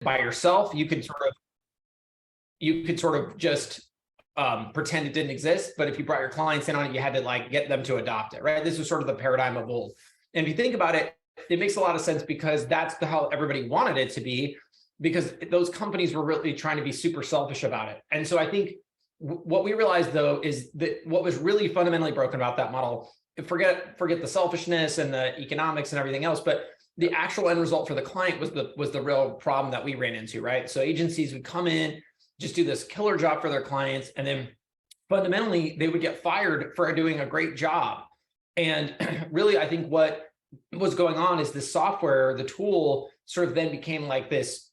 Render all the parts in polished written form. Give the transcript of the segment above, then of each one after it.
by yourself, you could sort of just pretend it didn't exist. But if you brought your clients in on it, you had to like get them to adopt it, right? This was sort of the paradigm of old. And if you think about it, it makes a lot of sense because that's how everybody wanted it to be, because those companies were really trying to be super selfish about it. And so I think what we realized though is that what was really fundamentally broken about that model, forget the selfishness and the economics and everything else, but the actual end result for the client was the real problem that we ran into, right? So agencies would come in, just do this killer job for their clients, and then fundamentally they would get fired for doing a great job. And really, I think what was going on is the software, the tool, sort of then became like this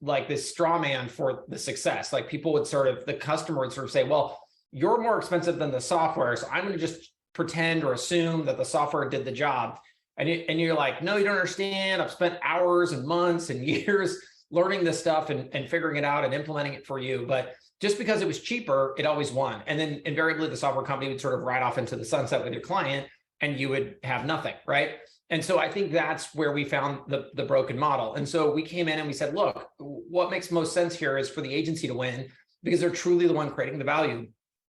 straw man for the success. Like people would the customer would sort of say, well, you're more expensive than the software, so I'm going to just pretend or assume that the software did the job. And you're like, no, you don't understand. I've spent hours and months and years learning this stuff and figuring it out and implementing it for you. But just because it was cheaper, it always won. And then invariably the software company would sort of ride off into the sunset with your client and you would have nothing, right? And so I think that's where we found the broken model. And so we came in and we said, look, what makes most sense here is for the agency to win because they're truly the one creating the value.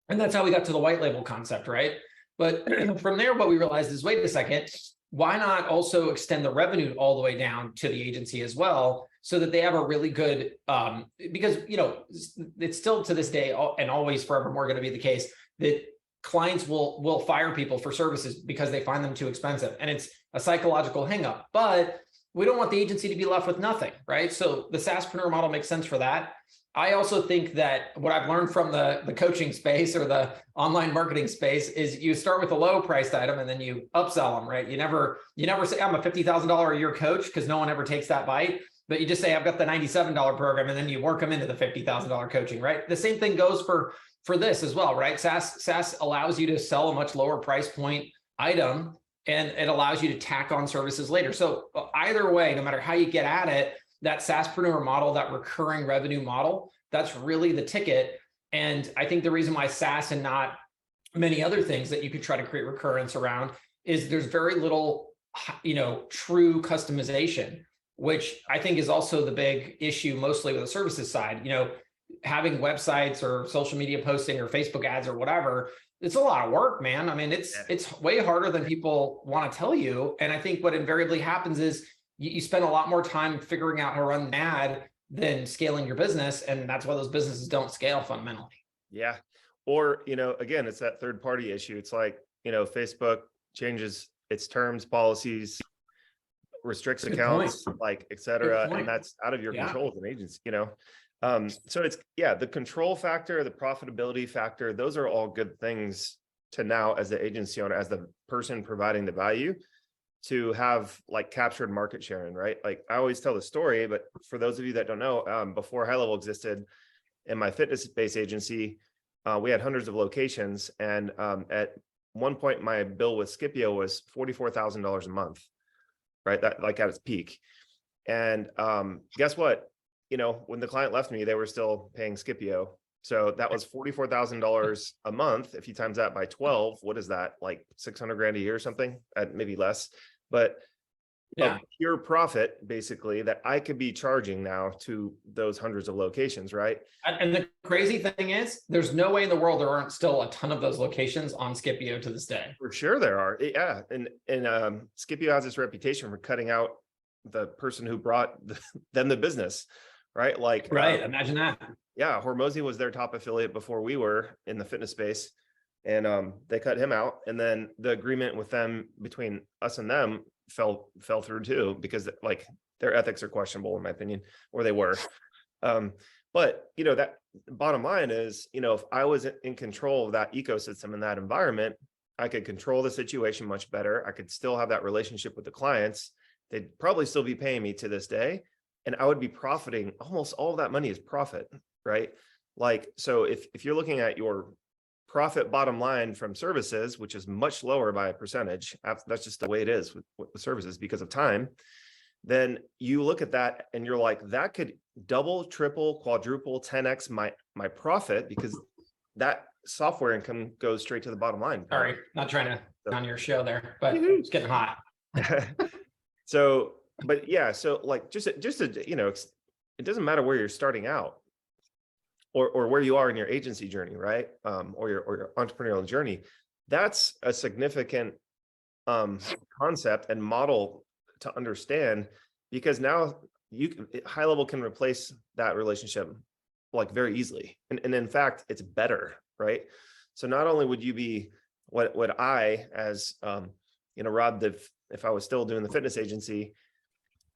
And that's how we got to the white label concept, right? But from there, what we realized is, wait a second, why not also extend the revenue all the way down to the agency as well, so that they have a really good, because, it's still to this day and always forevermore going to be the case that clients will fire people for services because they find them too expensive. And it's a psychological hangup, but we don't want the agency to be left with nothing, right? So the SaaSpreneur model makes sense for that. I also think that what I've learned from the coaching space or the online marketing space is you start with a low priced item and then you upsell them, right? You never say I'm a $50,000 a year coach, because no one ever takes that bite, but you just say I've got the $97 program and then you work them into the $50,000 coaching, right? The same thing goes for this as well, right? SaaS allows you to sell a much lower price point item and it allows you to tack on services later. So either way, no matter how you get at it, that SaaSpreneur model, that recurring revenue model, that's really the ticket. And I think the reason why SaaS and not many other things that you could try to create recurrence around is there's very little, true customization, which I think is also the big issue mostly with the services side. Having websites or social media posting or Facebook ads or whatever, it's a lot of work, man. I mean, it's way harder than people want to tell you. And I think what invariably happens is you spend a lot more time figuring out how to run an ad than scaling your business. And that's why those businesses don't scale fundamentally. Yeah. Or, again, it's that third party issue. It's like, Facebook changes its terms, policies, restricts accounts, like, et cetera. And that's out of your control as an agency, So it's, the control factor, the profitability factor, those are all good things to now as the agency owner, as the person providing the value, to have like captured market share in, right? Like I always tell the story, but for those of you that don't know, before GoHighLevel existed, in my fitness-based agency, we had hundreds of locations. And at one point, my bill with Scipio was $44,000 a month, right? That like at its peak. And guess what? When the client left me, they were still paying Scipio. So that was $44,000 a month. If you times that by 12, what is that? Like 600 grand a year or something, maybe less, but pure profit basically that I could be charging now to those hundreds of locations. Right. And the crazy thing is there's no way in the world there aren't still a ton of those locations on Scipio to this day. For sure there are. Yeah. And Scipio has this reputation for cutting out the person who brought them the business. Right. Like, imagine that. Yeah. Hormozy was their top affiliate before we were in the fitness space, and they cut him out. And then the agreement with them, between us and them, fell through too, because like their ethics are questionable in my opinion, or they were. But that bottom line is, if I was in control of that ecosystem and that environment, I could control the situation much better. I could still have that relationship with the clients. They'd probably still be paying me to this day. And I would be profiting. Almost all of that money is profit, right? Like, so if you're looking at your profit bottom line from services, which is much lower by a percentage, that's just the way it is with services because of time, then you look at that and you're like, that could double, triple, quadruple, 10x my profit, because that software income goes straight to the bottom line. Sorry, not trying to on your show there, but it's getting hot. So, but yeah, so like just to it doesn't matter where you're starting out or where you are in your agency journey, right? Or your entrepreneurial journey. That's a significant concept and model to understand, because now high level can replace that relationship like very easily. And in fact, it's better, right? So not only would you be what I, as Rob, if I was still doing the fitness agency,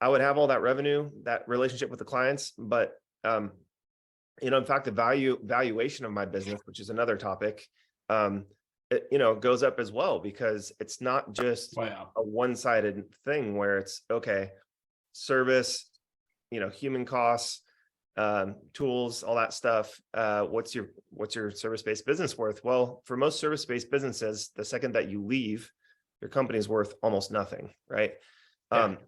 I would have all that revenue, that relationship with the clients, but in fact, the valuation of my business, which is another topic, it goes up as well, because it's not just a one-sided thing where it's okay, service, human costs, tools, all that stuff. What's your service-based business worth? Well, for most service-based businesses, the second that you leave, your company's worth almost nothing, right?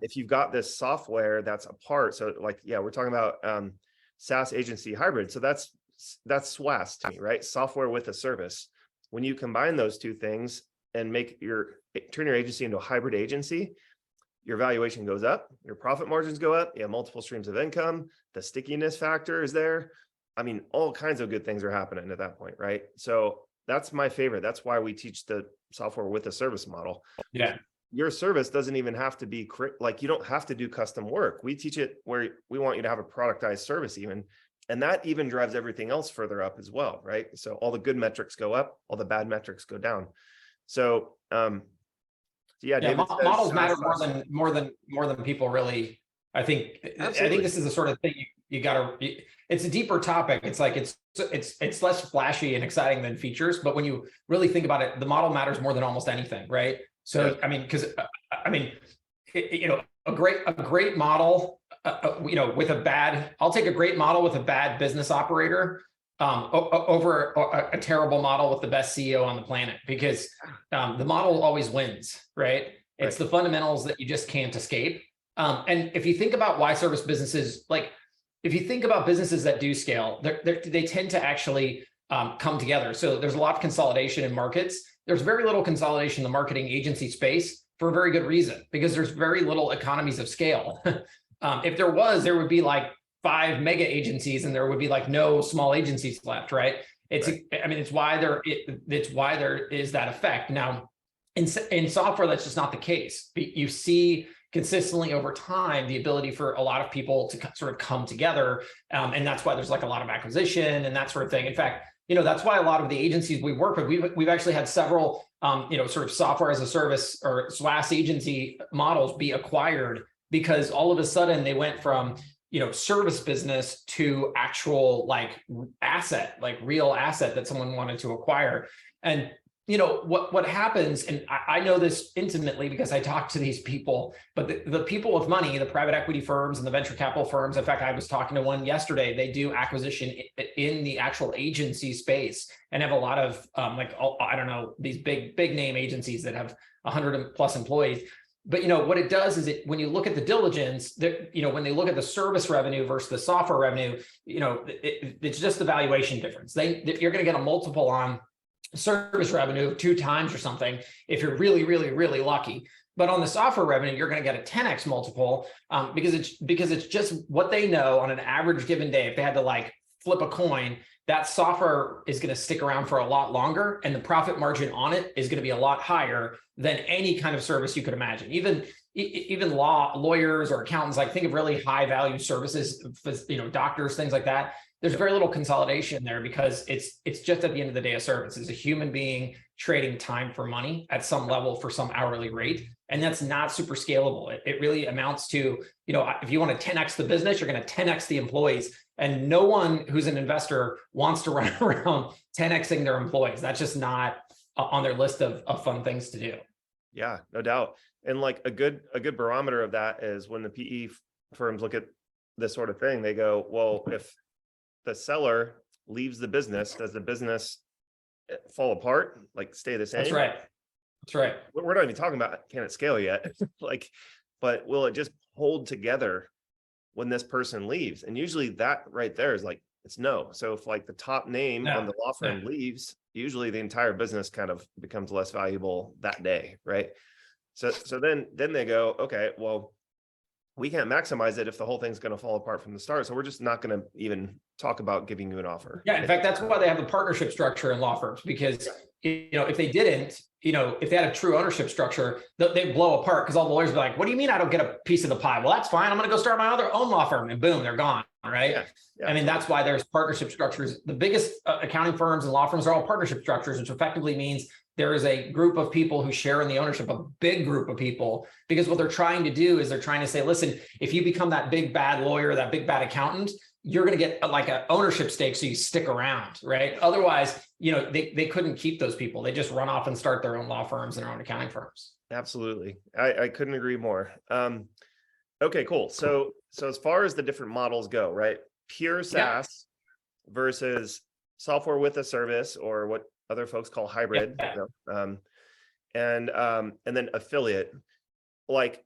If you've got this software that's a part, so like, we're talking about SaaS agency hybrid. So that's SWAS to me, right? Software with a service. When you combine those two things and turn your agency into a hybrid agency, your valuation goes up, your profit margins go up, you have multiple streams of income, the stickiness factor is there. I mean, all kinds of good things are happening at that point, right? So that's my favorite. That's why we teach the software with a service model. Yeah. Your service doesn't even have to be like, you don't have to do custom work. We teach it where we want you to have a productized service even. And that even drives everything else further up as well, right? So all the good metrics go up, all the bad metrics go down. So, David says, models matter more than people really. Absolutely. I think this is the sort of thing you gotta. It's a deeper topic. It's like it's less flashy and exciting than features, but when you really think about it, the model matters more than almost anything, right? So a great model, I'll take a great model with a bad business operator over a terrible model with the best CEO on the planet, because the model always wins, right? It's the fundamentals that you just can't escape. And if you think about why service businesses, if you think about businesses that do scale, they tend to actually come together. So there's a lot of consolidation in markets. There's very little consolidation in the marketing agency space for a very good reason, because there's very little economies of scale. If there was, there would be like 5 mega agencies and there would be like no small agencies left, right? It's why there is that effect. Now, in software, that's just not the case. You see consistently over time the ability for a lot of people to sort of come together, and that's why there's like a lot of acquisition and that sort of thing. In fact, that's why a lot of the agencies we work with, we've actually had several sort of software as a service or SWAS agency models be acquired, because all of a sudden they went from service business to actual real asset that someone wanted to acquire. And what happens, and I know this intimately because I talk to these people, but the people with money, the private equity firms and the venture capital firms, in fact, I was talking to one yesterday, they do acquisition in the actual agency space and have a lot of these big name agencies that have 100 plus employees. But what it does is when you look at the diligence, when they look at the service revenue versus the software revenue, it's just the valuation difference. You're going to get a multiple on service revenue 2 times or something if you're really, really, really lucky. But on the software revenue, you're going to get a 10x multiple because it's just what they know on an average given day. If they had to flip a coin, that software is going to stick around for a lot longer, and the profit margin on it is going to be a lot higher than any kind of service you could imagine. Even lawyers or accountants, think of really high value services, doctors, things like that. There's very little consolidation there because it's just at the end of the day a service. It's a human being trading time for money at some level for some hourly rate. And that's not super scalable. It really amounts to, if you want to 10x the business, you're going to 10x the employees. And no one who's an investor wants to run around 10xing their employees. That's just not on their list of fun things to do. Yeah, no doubt. And a good barometer of that is when the PE firms look at this sort of thing, they go, well, if the seller leaves the business, does the business fall apart, stay the same? That's right. We're not even talking about, can it scale yet? But will it just hold together when this person leaves? And usually that right there is it's no. So if the top name on the law firm leaves, usually the entire business kind of becomes less valuable that day, right? So then they go, okay, well, we can't maximize it if the whole thing's going to fall apart from the start. So we're just not going to even talk about giving you an offer. Yeah, in fact, that's why they have the partnership structure in law firms, because if they didn't, if they had a true ownership structure, they blow apart, because all the lawyers be like, what do you mean I don't get a piece of the pie? Well, that's fine. I'm going to go start my own law firm, and boom, they're gone. Right. Yeah, yeah. I mean, that's why there's partnership structures. The biggest accounting firms and law firms are all partnership structures, which effectively means there is a group of people who share in the ownership, a big group of people, because what they're trying to do is they're trying to say, listen, if you become that big bad lawyer, that big bad accountant, you're going to get like an ownership stake, so you stick around, right? Otherwise, they couldn't keep those people. They just run off and start their own law firms and their own accounting firms. Absolutely. I couldn't agree more. Okay, cool. So as far as the different models go, right? Pure SaaS versus software with a service, or what other folks call hybrid, and then affiliate. Like,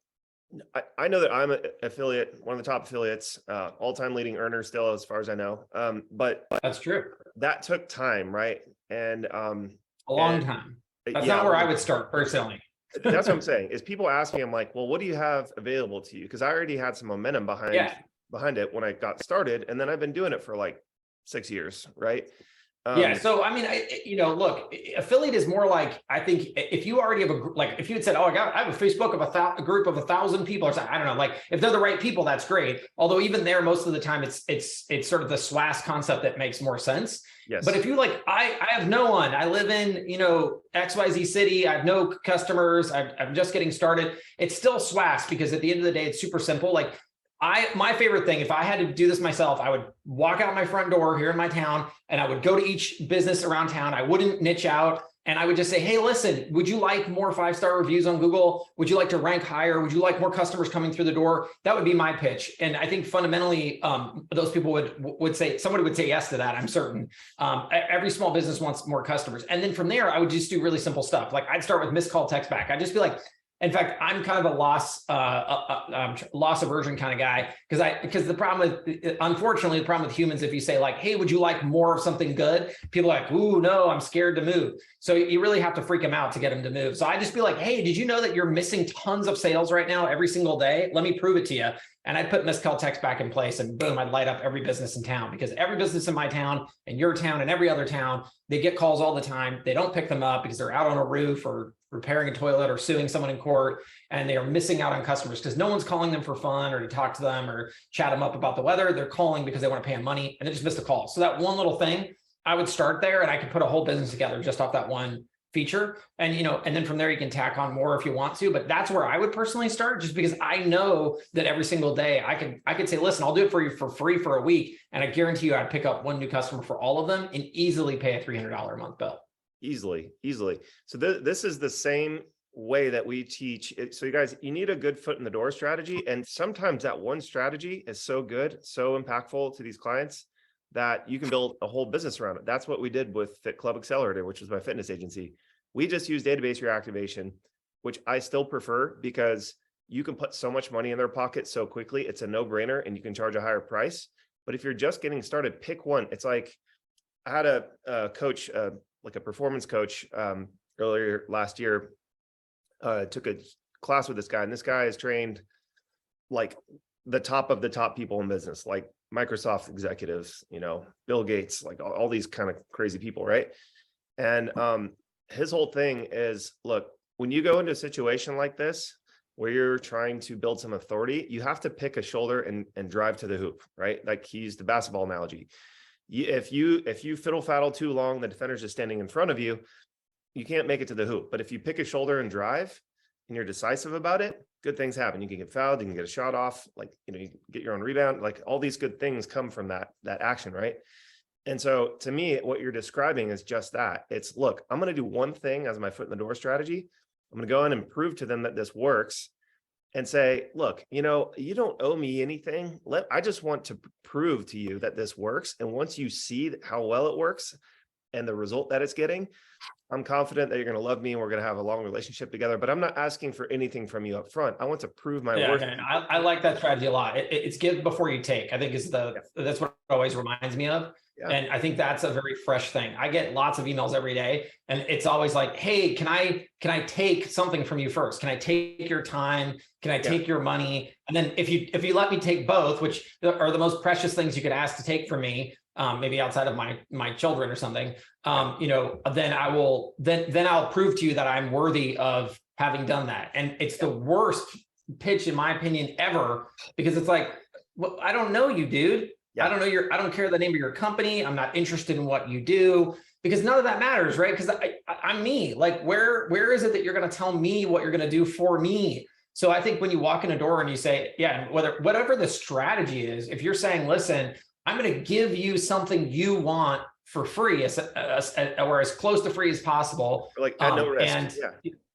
I know that I'm an affiliate, one of the top affiliates, all-time leading earner still, as far as I know. But that's true. That took time, right? And a long time. That's not where I would start personally. That's what I'm saying, is people ask me, I'm like, well, what do you have available to you? Because I already had some momentum behind it when I got started. And then I've been doing it for like 6 years, right? So I mean, look, affiliate is more like, I think if you already have if you had said, oh, I have a Facebook of a group of 1,000 people, or something, I don't know, like if they're the right people, that's great. Although even there, most of the time, it's sort of the SWAS concept that makes more sense. Yes. But if you I have no one, I live in, XYZ city, I have no customers, I'm just getting started, it's still SWAS, because at the end of the day, it's super simple. Like my favorite thing, if I had to do this myself, I would walk out my front door here in my town, and I would go to each business around town. I wouldn't niche out, and I would just say, hey, listen, would you like more 5-star reviews on Google? Would you like to rank higher? Would you like more customers coming through the door? That would be my pitch. And I think fundamentally, those people would say, somebody would say yes to that, I'm certain. Every small business wants more customers. And then from there, I would just do really simple stuff. Like I'd start with missed call, text back. I'd just be like, in fact, I'm kind of a loss aversion kind of guy, because unfortunately, the problem with humans, if you say like, hey, would you like more of something good? People are like, ooh, no, I'm scared to move. So you really have to freak them out to get them to move. So I just be like, hey, did you know that you're missing tons of sales right now every single day? Let me prove it to you. And I'd put missed call text back in place, and boom, I'd light up every business in town, because every business in my town and your town and every other town, they get calls all the time. They don't pick them up because they're out on a roof or repairing a toilet or suing someone in court, and they are missing out on customers because no one's calling them for fun or to talk to them or chat them up about the weather. They're calling because they want to pay them money, and they just missed a call. So that one little thing, I would start there, and I could put a whole business together just off that one feature. And, and then from there, you can tack on more if you want to, but that's where I would personally start, just because I know that every single day I could say, listen, I'll do it for you for free for a week. And I guarantee you I'd pick up one new customer for all of them and easily pay a $300 a month bill. Easily. So this is the same way that we teach it. So you guys, you need a good foot in the door strategy. And sometimes that one strategy is so good, so impactful to these clients, that you can build a whole business around it. That's what we did with Fit Club Accelerator, which was my fitness agency. We just use database reactivation, which I still prefer, because you can put so much money in their pocket so quickly. It's a no-brainer, and you can charge a higher price. But if you're just getting started, pick one. It's like, I had a coach, like a performance coach, earlier last year, took a class with this guy, and this guy is trained like the top of the top people in business, like Microsoft executives, Bill Gates, like all these kind of crazy people, right? And his whole thing is, look, when you go into a situation like this, where you're trying to build some authority, you have to pick a shoulder and drive to the hoop, right? Like he used the basketball analogy. If you fiddle faddle too long, the defender's just standing in front of you, you can't make it to the hoop. But if you pick a shoulder and drive, and you're decisive about it, good things happen. You can get fouled, you can get a shot off, like, you can get your own rebound, like all these good things come from that action, right? And so to me, what you're describing is just that. It's, look, I'm going to do one thing as my foot in the door strategy. I'm going to go in and prove to them that this works, and say, look, you don't owe me anything. I just want to prove to you that this works. And once you see how well it works and the result that it's getting, I'm confident that you're going to love me and we're going to have a long relationship together, but I'm not asking for anything from you up front. I want to prove my worth. I like that strategy a lot. It's give before you take, I think that's what it always reminds me of. Yeah. And I think that's a very fresh thing. I get lots of emails every day, and it's always like, hey, can I take something from you first? Can I take your time? Can I take your money? And then if you let me take both, which are the most precious things you could ask to take from me, maybe outside of my children or something, then I'll prove to you that I'm worthy of having done that. And it's the worst pitch, in my opinion, ever, because it's like, well, I don't know you, dude. Yeah. I don't care the name of your company. I'm not interested in what you do, because none of that matters, right? Because I'm me. Like, where is it that you're going to tell me what you're going to do for me? So I think when you walk in a door and you say, yeah, whatever the strategy is, if you're saying, listen, I'm going to give you something you want for free, or as close to free as possible. Like at no risk. And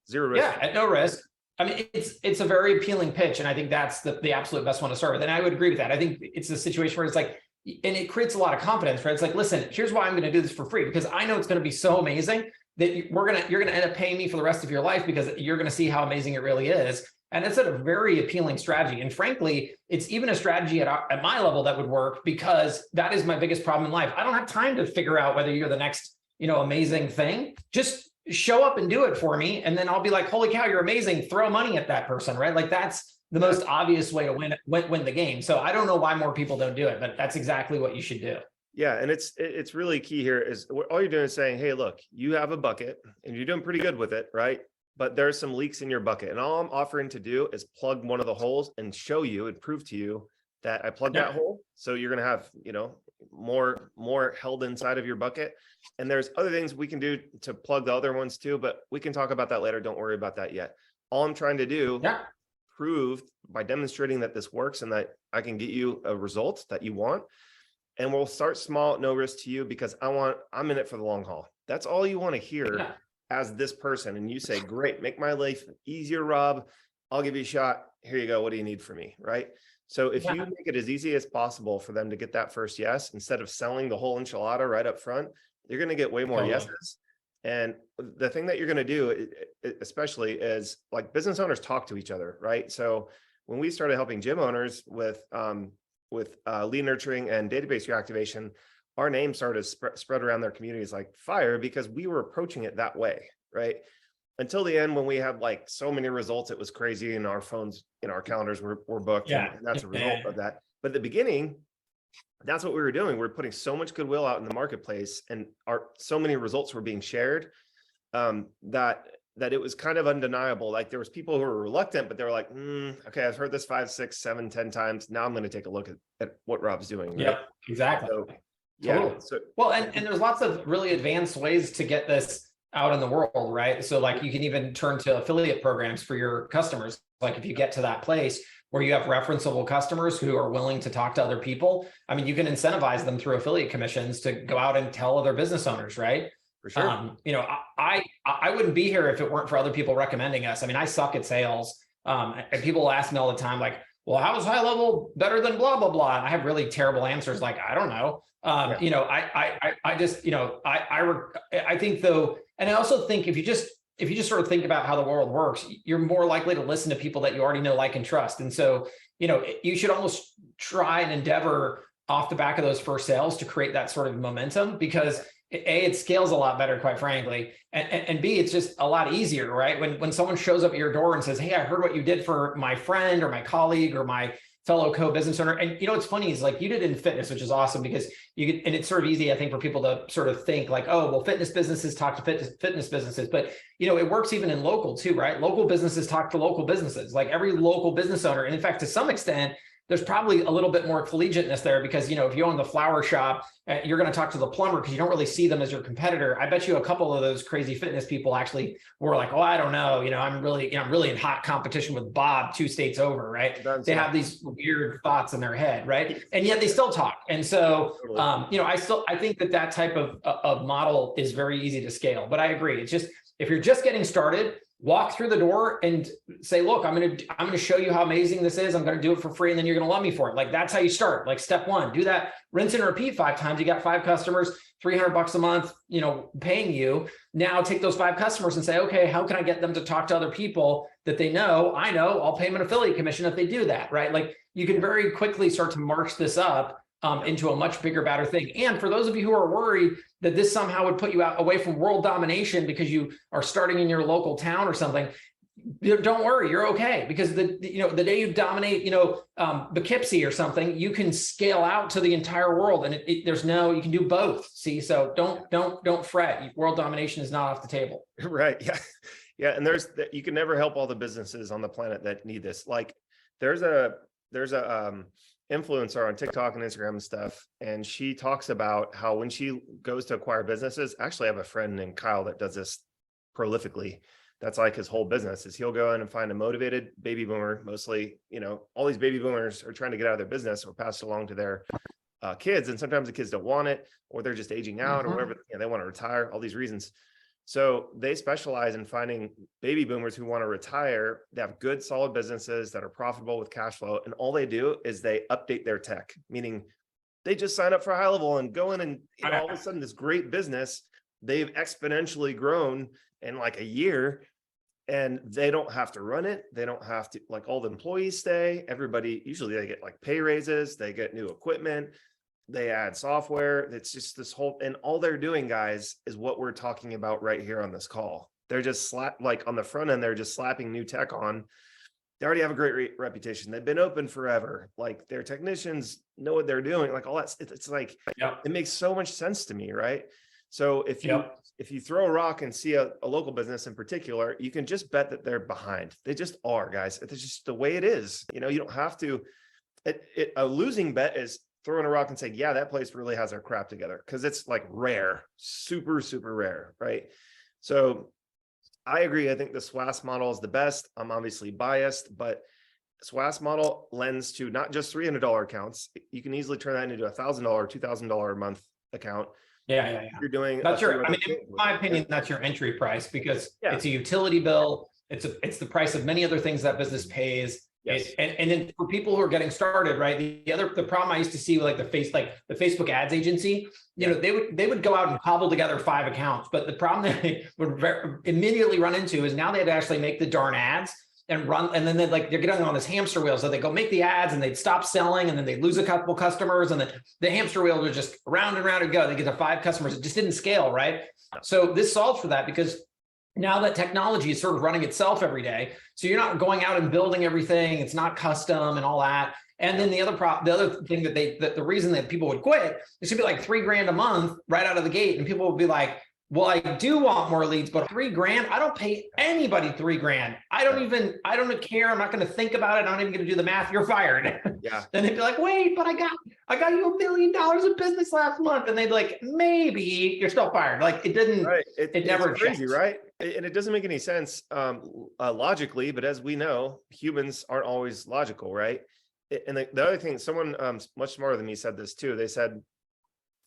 zero risk. Yeah, at no risk. I mean, it's a very appealing pitch, and I think that's the absolute best one to start with. And I would agree with that. I think it's a situation where it's like, and it creates a lot of confidence, right? It's like, listen, here's why I'm going to do this for free, because I know it's going to be so amazing that you're going to end up paying me for the rest of your life, because you're going to see how amazing it really is. And it's a very appealing strategy. And frankly, it's even a strategy at my level that would work, because that is my biggest problem in life. I don't have time to figure out whether you're the next, amazing thing. Just show up and do it for me. And then I'll be like, holy cow, you're amazing. Throw money at that person, right? Like, that's the most obvious way to win the game. So I don't know why more people don't do it, but that's exactly what you should do. Yeah. And it's really key here is all you're doing is saying, hey, look, you have a bucket and you're doing pretty good with it, right? But there's some leaks in your bucket. And all I'm offering to do is plug one of the holes and show you and prove to you that I plugged that hole. So you're going to have, more held inside of your bucket. And there's other things we can do to plug the other ones too, but we can talk about that later. Don't worry about that yet. All I'm trying to do, prove by demonstrating that this works and that I can get you a result that you want. And we'll start small, no risk to you, because I'm in it for the long haul. That's all you want to hear as this person. And you say, great, make my life easier, Rob. I'll give you a shot. Here you go. What do you need from me? Right. So if you make it as easy as possible for them to get that first yes, instead of selling the whole enchilada right up front, you're going to get way more yeses. And the thing that you're going to do, especially, is like business owners talk to each other, right? So when we started helping gym owners with lead nurturing and database reactivation, our name started to spread around their communities like fire, because we were approaching it that way, right? Until the end, when we had like so many results, it was crazy, and our phones, our calendars were booked, and that's a result of that. But at the beginning, that's what we were doing. We were putting so much goodwill out in the marketplace, and so many results were being shared that it was kind of undeniable. Like, there was people who were reluctant, but they were like, okay, I've heard this 5, 6, 7, 10 times. Now I'm going to take a look at what Rob's doing. Right? Yep, exactly. So, totally. Well, and there's lots of really advanced ways to get this out in the world, right? So like, you can even turn to affiliate programs for your customers. Like, if you get to that place where you have referenceable customers who are willing to talk to other people, I mean, you can incentivize them through affiliate commissions to go out and tell other business owners, right? For sure. I wouldn't be here if it weren't for other people recommending us. I mean, I suck at sales. And people ask me all the time, like, well, how is GoHighLevel better than blah, blah, blah? And I have really terrible answers. Like, I don't know. I think though, and I also think if you just sort of think about how the world works, you're more likely to listen to people that you already know, like, and trust. And so, you should almost try and endeavor off the back of those first sales to create that sort of momentum, because A, it scales a lot better, quite frankly. And B, it's just a lot easier, right? When someone shows up at your door and says, hey, I heard what you did for my friend or my colleague or my fellow co-business owner. And what's funny is, like, you did it in fitness, which is awesome, because and it's sort of easy, I think, for people to sort of think like, oh, well, fitness businesses talk to fitness businesses, but it works even in local too, right? Local businesses talk to local businesses, like every local business owner. And in fact, to some extent, there's probably a little bit more collegiateness there, because, if you own the flower shop, you're going to talk to the plumber because you don't really see them as your competitor. I bet you a couple of those crazy fitness people actually were like, oh, I don't know. I'm really in hot competition with Bob 2 states over, right? They have these weird thoughts in their head, right? And yet they still talk. And so, I think that type of model is very easy to scale, but I agree. It's just, if you're just getting started, walk through the door and say, look, I'm going to show you how amazing this is. I'm going to do it for free. And then you're going to love me for it. Like, that's how you start. Like, step 1, do that, rinse and repeat 5 times. You got 5 customers, $300 a month, paying you. Now take those 5 customers and say, okay, how can I get them to talk to other people that they know? I know I'll pay them an affiliate commission if they do that, right? Like, you can very quickly start to march this up. into a much bigger, better thing. And for those of you who are worried that this somehow would put you out away from world domination because you are starting in your local town or something, don't worry, you're okay. Because the day you dominate, Poughkeepsie or something, you can scale out to the entire world, and you can do both. See, so don't fret. World domination is not off the table. Right. Yeah. Yeah. And you can never help all the businesses on the planet that need this. Like there's a influencer on TikTok and Instagram and stuff. And she talks about how when she goes to acquire businesses, actually I have a friend named Kyle that does this prolifically. That's like his whole business is he'll go in and find a motivated baby boomer. Mostly, all these baby boomers are trying to get out of their business or pass it along to their kids. And sometimes the kids don't want it, or they're just aging out or whatever. They want to retire, all these reasons. So they specialize in finding baby boomers who want to retire. They have good, solid businesses that are profitable with cash flow. And all they do is they update their tech, meaning they just sign up for GoHighLevel and go in and all of a sudden this great business, they've exponentially grown in like a year. And they don't have to run it. They don't have to, like, all the employees stay. Everybody, usually they get like pay raises, they get new equipment, they add software. It's just this whole, and all they're doing, guys, is what we're talking about right here on this call. They're just like on the front end, they're just slapping new tech on. They already have a great reputation. They've been open forever. Like their technicians know what they're doing. Like all that. It's like, it makes so much sense to me, right? So if you throw a rock and see a local business in particular, you can just bet that they're behind. They just are, guys. It's just the way it is. You don't have to. A losing bet is throwing a rock and saying, yeah, that place really has their crap together, because it's like rare, super, super rare, right? So I agree. I think the SWAS model is the best. I'm obviously biased, but SWAS model lends to not just $300 accounts. You can easily turn that into $1,000, $2,000 a month account. Yeah. You're doing in my opinion, that's your entry price, because it's a utility bill. It's the price of many other things that business pays. Yes. And then for people who are getting started, right? The problem I used to see with the Facebook ads agency, they would go out and cobble together 5 accounts, but the problem that they would immediately run into is now they had to actually make the darn ads and run, and then they're getting on this hamster wheel. So they go make the ads and they'd stop selling, and then they lose a couple customers, and then the hamster wheel would just round and round and go. They get to 5 customers. It just didn't scale, right? So this solves for that, because now that technology is sort of running itself every day, so you're not going out and building everything. It's not custom and all that. And then the other thing that the reason that people would quit, it should be like $3,000 a month right out of the gate, and people would be like, well, I do want more leads, but $3,000, I don't pay anybody $3,000. I don't care. I'm not going to think about it. I'm not even going to do the math. You're fired. Yeah. Then they'd be like, wait, but I got you $1 million of business last month. And they'd be like, maybe you're still fired. Like it didn't, right. It never it's crazy, checked. Right? And it doesn't make any sense logically, but as we know, humans aren't always logical, right? And the other thing, someone much smarter than me said this too. They said,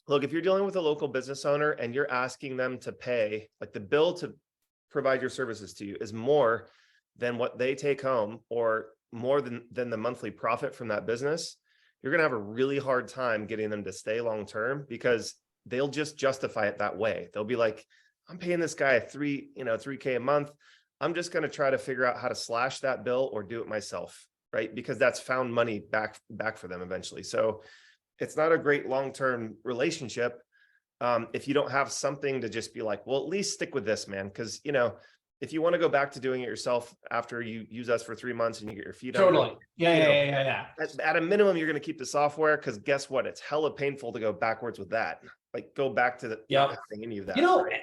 look, if you're dealing with a local business owner and you're asking them to pay, like the bill to provide your services to you is more than what they take home, or more than the monthly profit from that business, you're going to have a really hard time getting them to stay long-term, because they'll just justify it that way. They'll be like, I'm paying this guy $3K a month. I'm just going to try to figure out how to slash that bill or do it myself, right? Because that's found money back for them eventually. So it's not a great long-term relationship if you don't have something to just be like, well, at least stick with this, man. Because, if you want to go back to doing it yourself after you use us for 3 months and you get your feet under Totally. Yeah. At a minimum, you're going to keep the software, because guess what? It's hella painful to go backwards with that. Like go back to not having any of that.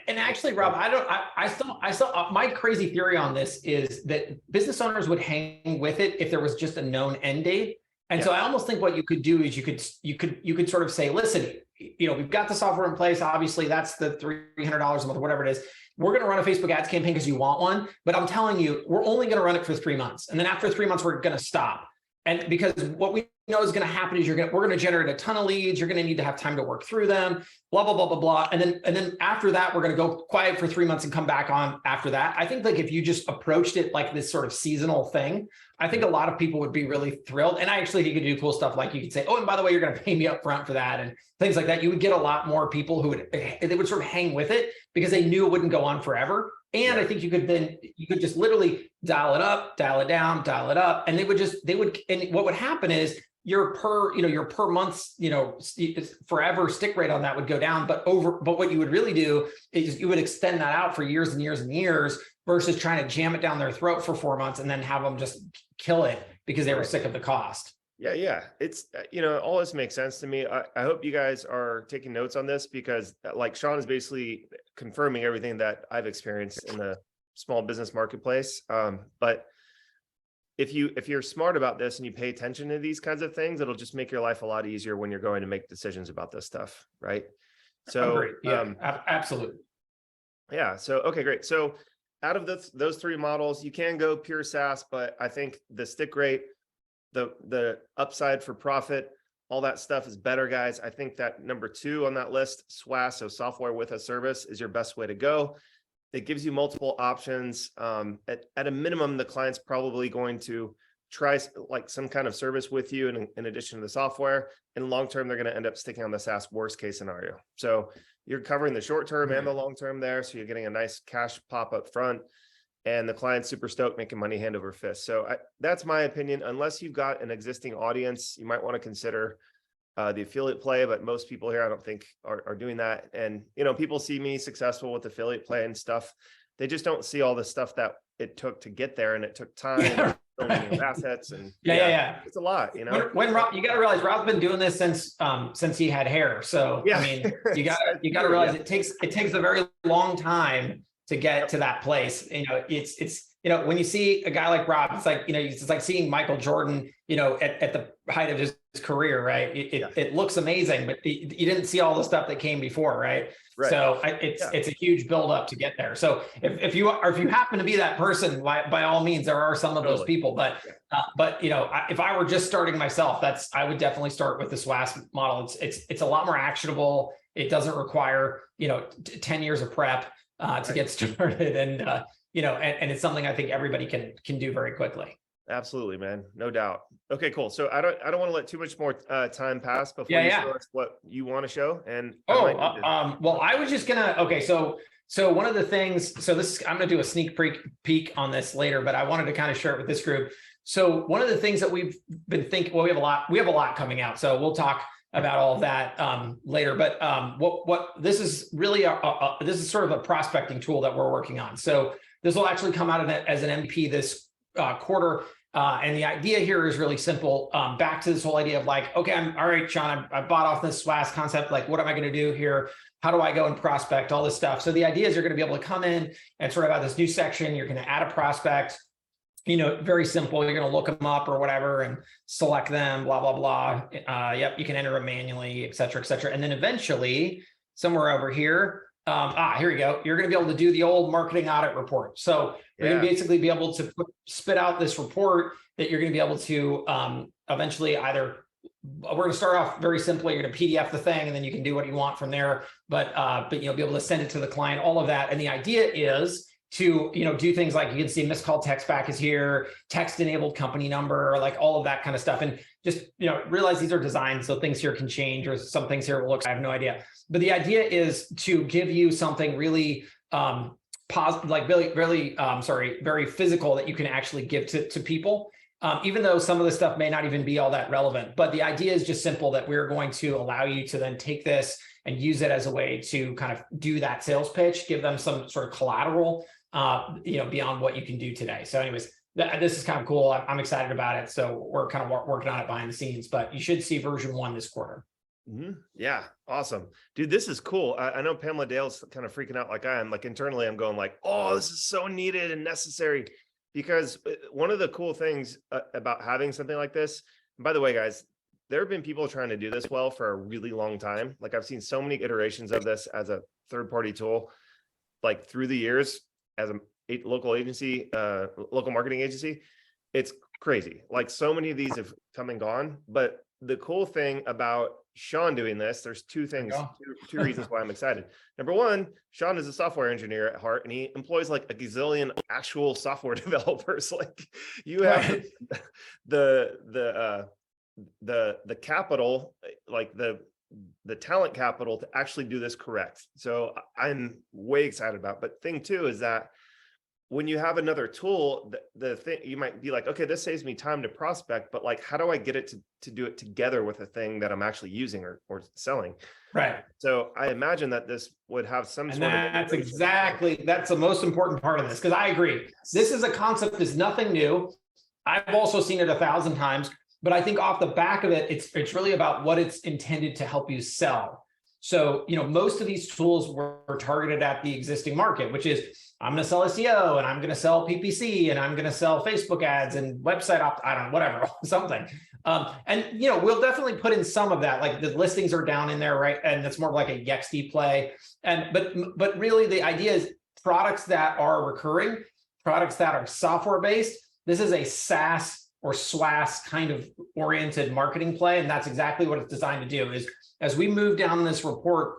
And actually, Rob, I still my crazy theory on this is that business owners would hang with it if there was just a known end date. And so I almost think what you could do is you could sort of say, listen, we've got the software in place. Obviously, that's the $300 a month, whatever it is. We're going to run a Facebook ads campaign because you want one, but I'm telling you, we're only going to run it for 3 months. And then after 3 months, we're going to stop. And because what we know is going to happen is we're going to generate a ton of leads. You're going to need to have time to work through them, blah, blah, blah, blah, blah. And then after that, we're going to go quiet for 3 months and come back on after that. I think like if you just approached it like this sort of seasonal thing, I think a lot of people would be really thrilled. And actually, you could do cool stuff like you could say, oh, and by the way, you're going to pay me up front for that, and things like that. You would get a lot more people who would sort of hang with it because they knew it wouldn't go on forever. And I think you could just literally dial it up, dial it down, dial it up. And and what would happen is your per month, forever stick rate on that would go down. But what you would really do is you would extend that out for years and years and years versus trying to jam it down their throat for 4 months and then have them just kill it because they were sick of the cost. Yeah. It's, all this makes sense to me. I hope you guys are taking notes on this, because like Shaun is basically confirming everything that I've experienced in the small business marketplace. But if you're smart about this and you pay attention to these kinds of things, it'll just make your life a lot easier when you're going to make decisions about this stuff. Right. So, absolutely. Yeah. So, okay, great. So out of those three models, you can go pure SaaS, but I think the stick rate, the upside for profit, all that stuff is better, guys. I think that number 2 on that list, SWAS, so software with a service, is your best way to go. It gives you multiple options. At a minimum, the client's probably going to try like some kind of service with you in addition to the software. And long-term, they're going to end up sticking on the SaaS worst case scenario. So you're covering the short-term and the long-term there. So you're getting a nice cash pop up front, and the client's super stoked, making money hand over fist. So that's my opinion. Unless you've got an existing audience, you might want to consider the affiliate play, but most people here, I don't think are doing that. And, people see me successful with affiliate play and stuff. They just don't see all the stuff that it took to get there. And it took time, building your assets, and it's a lot, When Rob, you got to realize Rob's been doing this since he had hair. So, I mean, you got to realize it takes a very long time to get to that place. It's when you see a guy like Robb, it's like, it's like seeing Michael Jordan, at the height of his career, right? It looks amazing, but you didn't see all the stuff that came before, right? So it's a huge buildup to get there. So if you happen to be that person, by all means, there are some of those people, but if I were just starting myself, I would definitely start with the SWAS model. It's a lot more actionable. It doesn't require 10 years of prep to get started, and and it's something I think everybody can do very quickly. Absolutely, man. No doubt. Okay, cool. So I don't want to let too much more time pass before you show us what you want to show. And well, I was just gonna. Okay, so one of the things. So I'm gonna do a sneak peek on this later, but I wanted to kind of share it with this group. So one of the things that we've been thinking. Well, we have a lot coming out. So we'll talk about all of that later. But what this is really this is sort of a prospecting tool that we're working on. So this will actually come out as an MVP this quarter. And the idea here is really simple. Back to this whole idea of like, okay, all right, Shaun, I bought off this SWAS concept. Like, what am I going to do here? How do I go and prospect all this stuff? So the idea is you're going to be able to come in and sort of have this new section. You're going to add a prospect, very simple. You're going to look them up or whatever and select them, blah, blah, blah. You can enter them manually, et cetera, et cetera. And then eventually somewhere over here, here we go. You're going to be able to do the old marketing audit report. So you're going to basically be able to spit out this report that you're going to be able to eventually we're going to start off very simply. You're going to PDF the thing, and then you can do what you want from there. But be able to send it to the client, all of that. And the idea is to do things like, you can see missed call text back is here, text enabled company number, like all of that kind of stuff. And just realize these are designed, so things here can change, or some things here will look, I have no idea. But the idea is to give you something really positive, like very physical, that you can actually give to people. Even though some of the stuff may not even be all that relevant. But the idea is just simple, that we're going to allow you to then take this and use it as a way to kind of do that sales pitch, give them some sort of collateral, beyond what you can do today. So anyways, this is kind of cool. I'm excited about it. So we're kind of working on it behind the scenes, but you should see version 1 this quarter. Mm-hmm. Yeah. Awesome. Dude, this is cool. I know Pamela Dale's kind of freaking out like I am. Like internally, I'm going like, oh, this is so needed and necessary. Because one of the cool things about having something like this, and by the way, guys, there have been people trying to do this well for a really long time. Like I've seen so many iterations of this as a third-party tool, like through the years as a local agency, local marketing agency. It's crazy. Like so many of these have come and gone. But the cool thing about Shaun doing this, there's two things, two reasons why I'm excited. Number one, Shaun is a software engineer at heart, and he employs like a gazillion actual software developers. Like you have the capital, like the talent capital to actually do this correct. So I'm way excited about it. But thing two is that when you have another tool, the thing, you might be like, okay, this saves me time to prospect, but like, how do I get it to do it together with a thing that I'm actually using or selling? Right. So I imagine that this would have some sort of. That's the most important part of this, because I agree. This is a concept that's nothing new. I've also seen it 1,000 times, but I think off the back of it, it's really about what it's intended to help you sell. So, most of these tools were targeted at the existing market, which is I'm going to sell SEO and I'm going to sell PPC and I'm going to sell Facebook ads and website I don't know, whatever, something. And we'll definitely put in some of that, like the listings are down in there, right? And it's more like a Yext play. But really the idea is products that are recurring, products that are software based. This is a SaaS or SWAS kind of oriented marketing play. And that's exactly what it's designed to do is as we move down this report,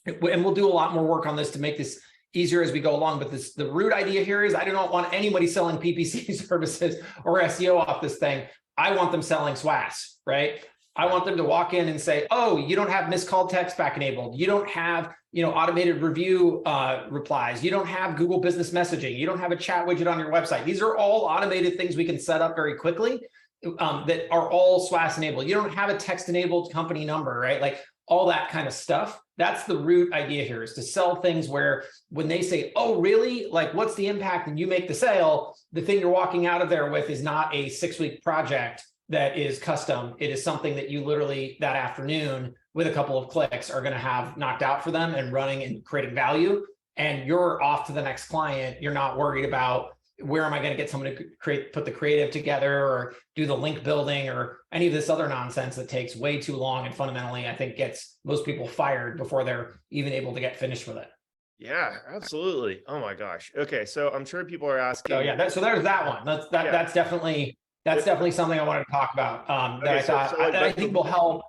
and we'll do a lot more work on this to make this easier as we go along. But the root idea here is I do not want anybody selling PPC services or SEO off this thing. I want them selling SWAS, right? I want them to walk in and say, oh, you don't have missed call text back enabled. You don't have, automated review replies. You don't have Google Business Messaging. You don't have a chat widget on your website. These are all automated things we can set up very quickly that are all SWAS enabled. You don't have a text enabled company number, right? Like all that kind of stuff. That's the root idea here, is to sell things where when they say, oh, really? Like, what's the impact? And you make the sale, the thing you're walking out of there with is not a 6-week project that is custom. It is something that you literally that afternoon with a couple of clicks are going to have knocked out for them and running and creating value. And you're off to the next client. You're not worried about where am I going to get someone to put the creative together or do the link building or any of this other nonsense that takes way too long and fundamentally, I think, gets most people fired before they're even able to get finished with it. Yeah, absolutely. Oh my gosh. Okay, so I'm sure people are asking. So yeah, so there's that one. That's definitely something I wanted to talk about. I think will help.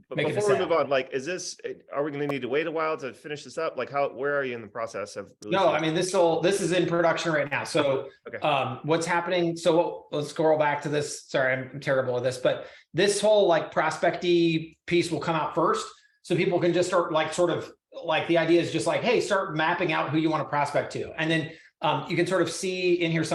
But before we move on, like, are we going to need to wait a while to finish this up? Like, where are you in the process of? No, I mean, this is in production right now. So, okay. What's happening? So let's scroll back to this. Sorry, I'm terrible at this, but this whole like prospecty piece will come out first. So people can just start the idea is just like, hey, start mapping out who you want to prospect to. And then you can sort of see in here this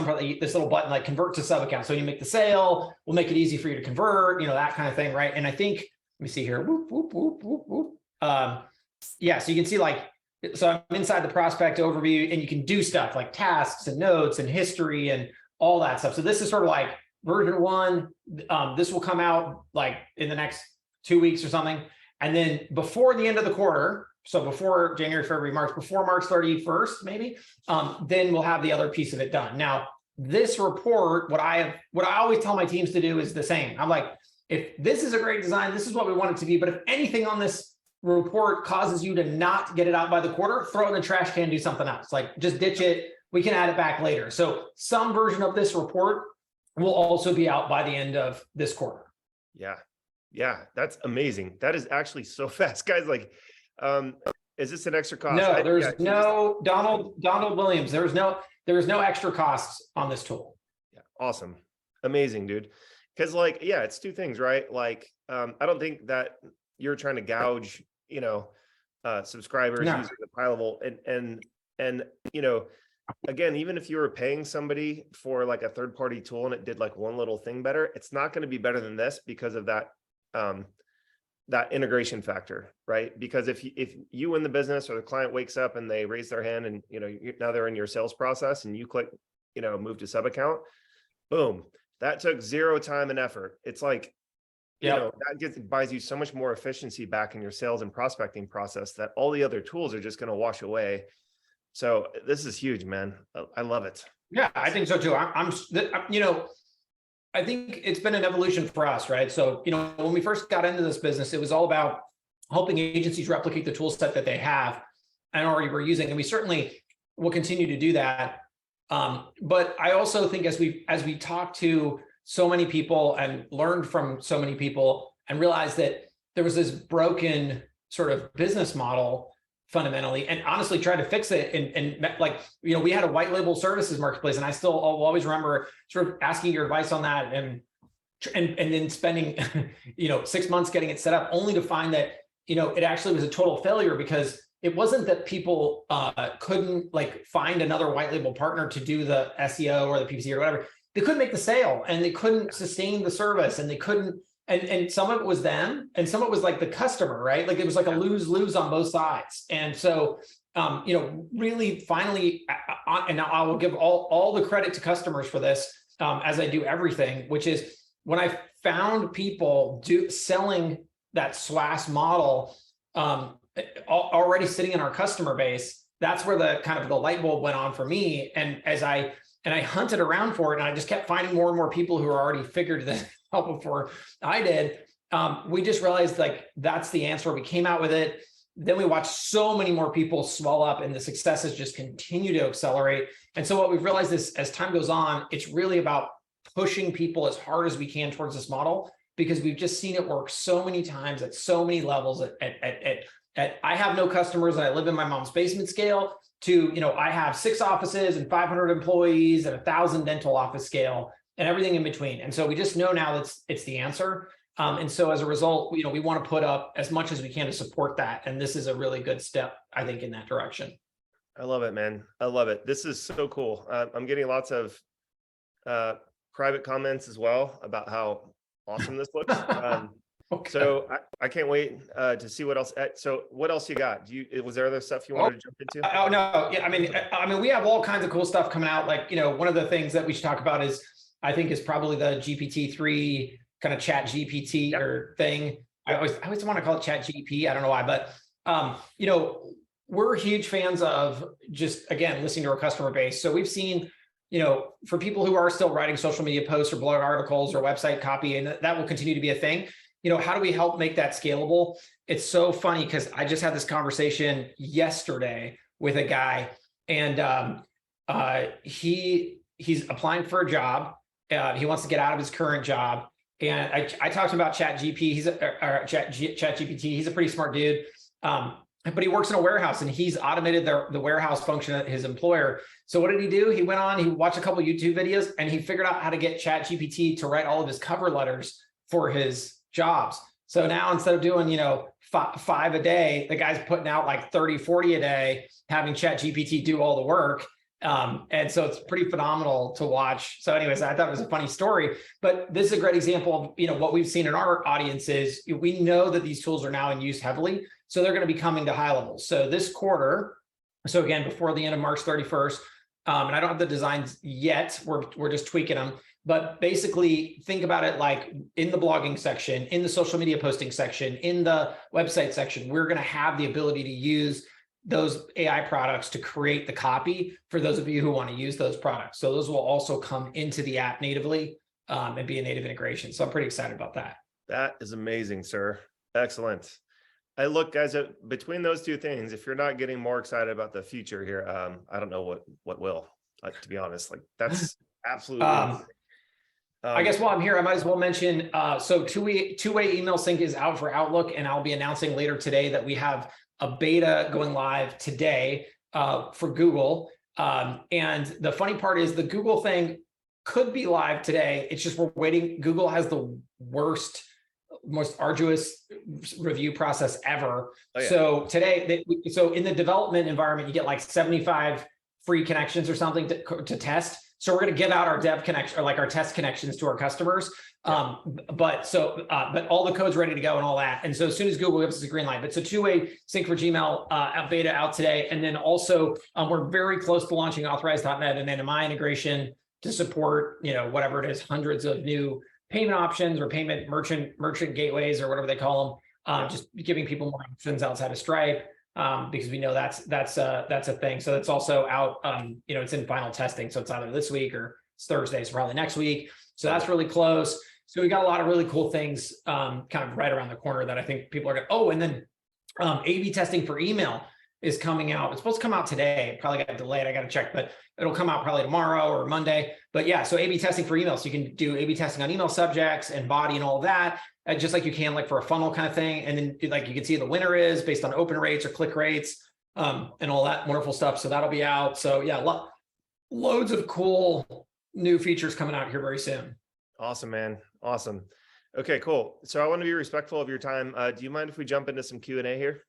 little button, like convert to sub account. So when you make the sale, we'll make it easy for you to convert, that kind of thing. Right. And I think, let me see here. Whoop, whoop, whoop, whoop, whoop. So you can see so I'm inside the prospect overview and you can do stuff like tasks and notes and history and all that stuff. So this is sort of like version 1. This will come out like in the next 2 weeks or something. And then before the end of the quarter, so before January, February, March, before March 31st, maybe, then we'll have the other piece of it done. Now, this report, what I always tell my teams to do is the same. I'm like, if this is a great design, this is what we want it to be. But if anything on this report causes you to not get it out by the quarter, throw it in the trash can, do something else. Like just ditch it. We can add it back later. So some version of this report will also be out by the end of this quarter. Yeah, that's amazing. That is actually so fast, guys. Like, is this an extra cost? No, no Donald Williams. There is no extra costs on this tool. Yeah, awesome, amazing, dude. Because it's two things, right? Like, I don't think that you're trying to gouge, subscribers using the HighLevel, and again, even if you were paying somebody for like a third-party tool and it did like one little thing better, it's not going to be better than this because of that that integration factor, right? Because if you win the business or the client wakes up and they raise their hand and now they're in your sales process and you click move to sub account, boom. That took 0 time and effort. It's like, that buys you so much more efficiency back in your sales and prospecting process that all the other tools are just going to wash away. So this is huge, man. I love it. Yeah, I think so too. I think it's been an evolution for us, right? So, when we first got into this business, it was all about helping agencies replicate the tool set that they have and already were using. And we certainly will continue to do that. But I also think as we talk to so many people and learned from so many people and realized that there was this broken sort of business model fundamentally, and honestly tried to fix it. And we had a white label services marketplace, and I'll always remember sort of asking your advice on that and then spending, 6 months getting it set up only to find that, it actually was a total failure because it wasn't that people couldn't like find another white label partner to do the SEO or the PPC or whatever. They couldn't make the sale, and they couldn't sustain the service, and they couldn't, and some of it was them, and some of it was like the customer, right? Like it was like a lose-lose on both sides. And so, you know, really finally, and now I will give all the credit to customers for this, as I do everything, which is when I found people selling that SWAS model, already sitting in our customer base, that's where the kind of the light bulb went on for me. And as I hunted around for it, and I just kept finding more and more people who are already figured this out before I did. We just realized like that's the answer. We came out with it. Then we watched so many more people swell up, and the successes just continue to accelerate. And so what we've realized is as time goes on, it's really about pushing people as hard as we can towards this model, because we've just seen it work so many times at so many levels. I have no customers and I live in my mom's basement scale, to, you know, I have 6 offices and 500 employees and 1,000 dental office scale and everything in between. And so we just know now that it's the answer. And so as a result, you know, we want to put up as much as we can to support that. And this is a really good step, I think, in that direction. I love it, man. I love it. This is so cool. I'm getting lots of private comments as well about how awesome this looks. Okay. So I can't wait to see what else. So what else you got? Was there other stuff you wanted to jump into? Oh no, yeah. I mean, we have all kinds of cool stuff coming out. Like, you know, one of the things that we should talk about is, I think, is probably the GPT-3 kind of chat GPT or thing. I always want to call it chat GP. I don't know why, but you know, we're huge fans of just, again, listening to our customer base. So we've seen, you know, for people who are still writing social media posts or blog articles or website copy, and that will continue to be a thing. You know, how do we help make that scalable? It's so funny because I just had this conversation yesterday with a guy, and he's applying for a job. He wants to get out of his current job, and I talked to him about ChatGPT. ChatGPT. He's a pretty smart dude, but he works in a warehouse, and he's automated the warehouse function at his employer. So what did he do? He went on, he watched a couple of YouTube videos, and he figured out how to get ChatGPT to write all of his cover letters for his jobs. So now instead of doing, you know, 5 a day, the guy's putting out like 30, 40 a day, having ChatGPT do all the work. And so it's pretty phenomenal to watch. So anyways, I thought it was a funny story, but this is a great example of, you know, what we've seen in our audiences. We know that these tools are now in use heavily, so they're going to be coming to high levels. So this quarter, so again, before the end of March 31st, and I don't have the designs yet, we're just tweaking them. But basically, think about it like in the blogging section, in the social media posting section, in the website section, we're going to have the ability to use those AI products to create the copy for those of you who want to use those products. So those will also come into the app natively and be a native integration. So I'm pretty excited about that. That is amazing, sir. Excellent. Look, guys, between those two things, if you're not getting more excited about the future here, I don't know what will, to be honest. Like, that's absolutely I guess while I'm here, I might as well mention, so two-way email sync is out for Outlook, and I'll be announcing later today that we have a beta going live today for Google. And the funny part is the Google thing could be live today. It's just we're waiting. Google has the most arduous review process ever. Oh, yeah. So today, so in the development environment, you get like 75 free connections or something to test. So we're going to give out our dev connection, or like our test connections, to our customers. Yeah. But all the code's ready to go and all that. And so as soon as Google gives us a green light, but so two-way sync for Gmail beta out today. And then also we're very close to launching Authorize.net and NMI integration to support, you know, whatever it is, hundreds of new payment options or payment merchant gateways or whatever they call them. Just giving people more options outside of Stripe. Because we know that's a thing. So it's also out, you know, it's in final testing. So it's either this week or it's Thursday, so probably next week. So that's really close. So we got a lot of really cool things kind of right around the corner that I think people are going to, oh, and then A/B testing for email is coming out. It's supposed to come out today. It probably got delayed. I got to check, but it'll come out probably tomorrow or Monday. But yeah, so A/B testing for email. So you can do A/B testing on email subjects and body and all of that, just like you can like for a funnel kind of thing. And then like you can see the winner is based on open rates or click rates and all that wonderful stuff. So that'll be out. So yeah, loads of cool new features coming out here very soon. Awesome, man. Awesome. Okay, cool. So I want to be respectful of your time. Do you mind if we jump into some Q&A here?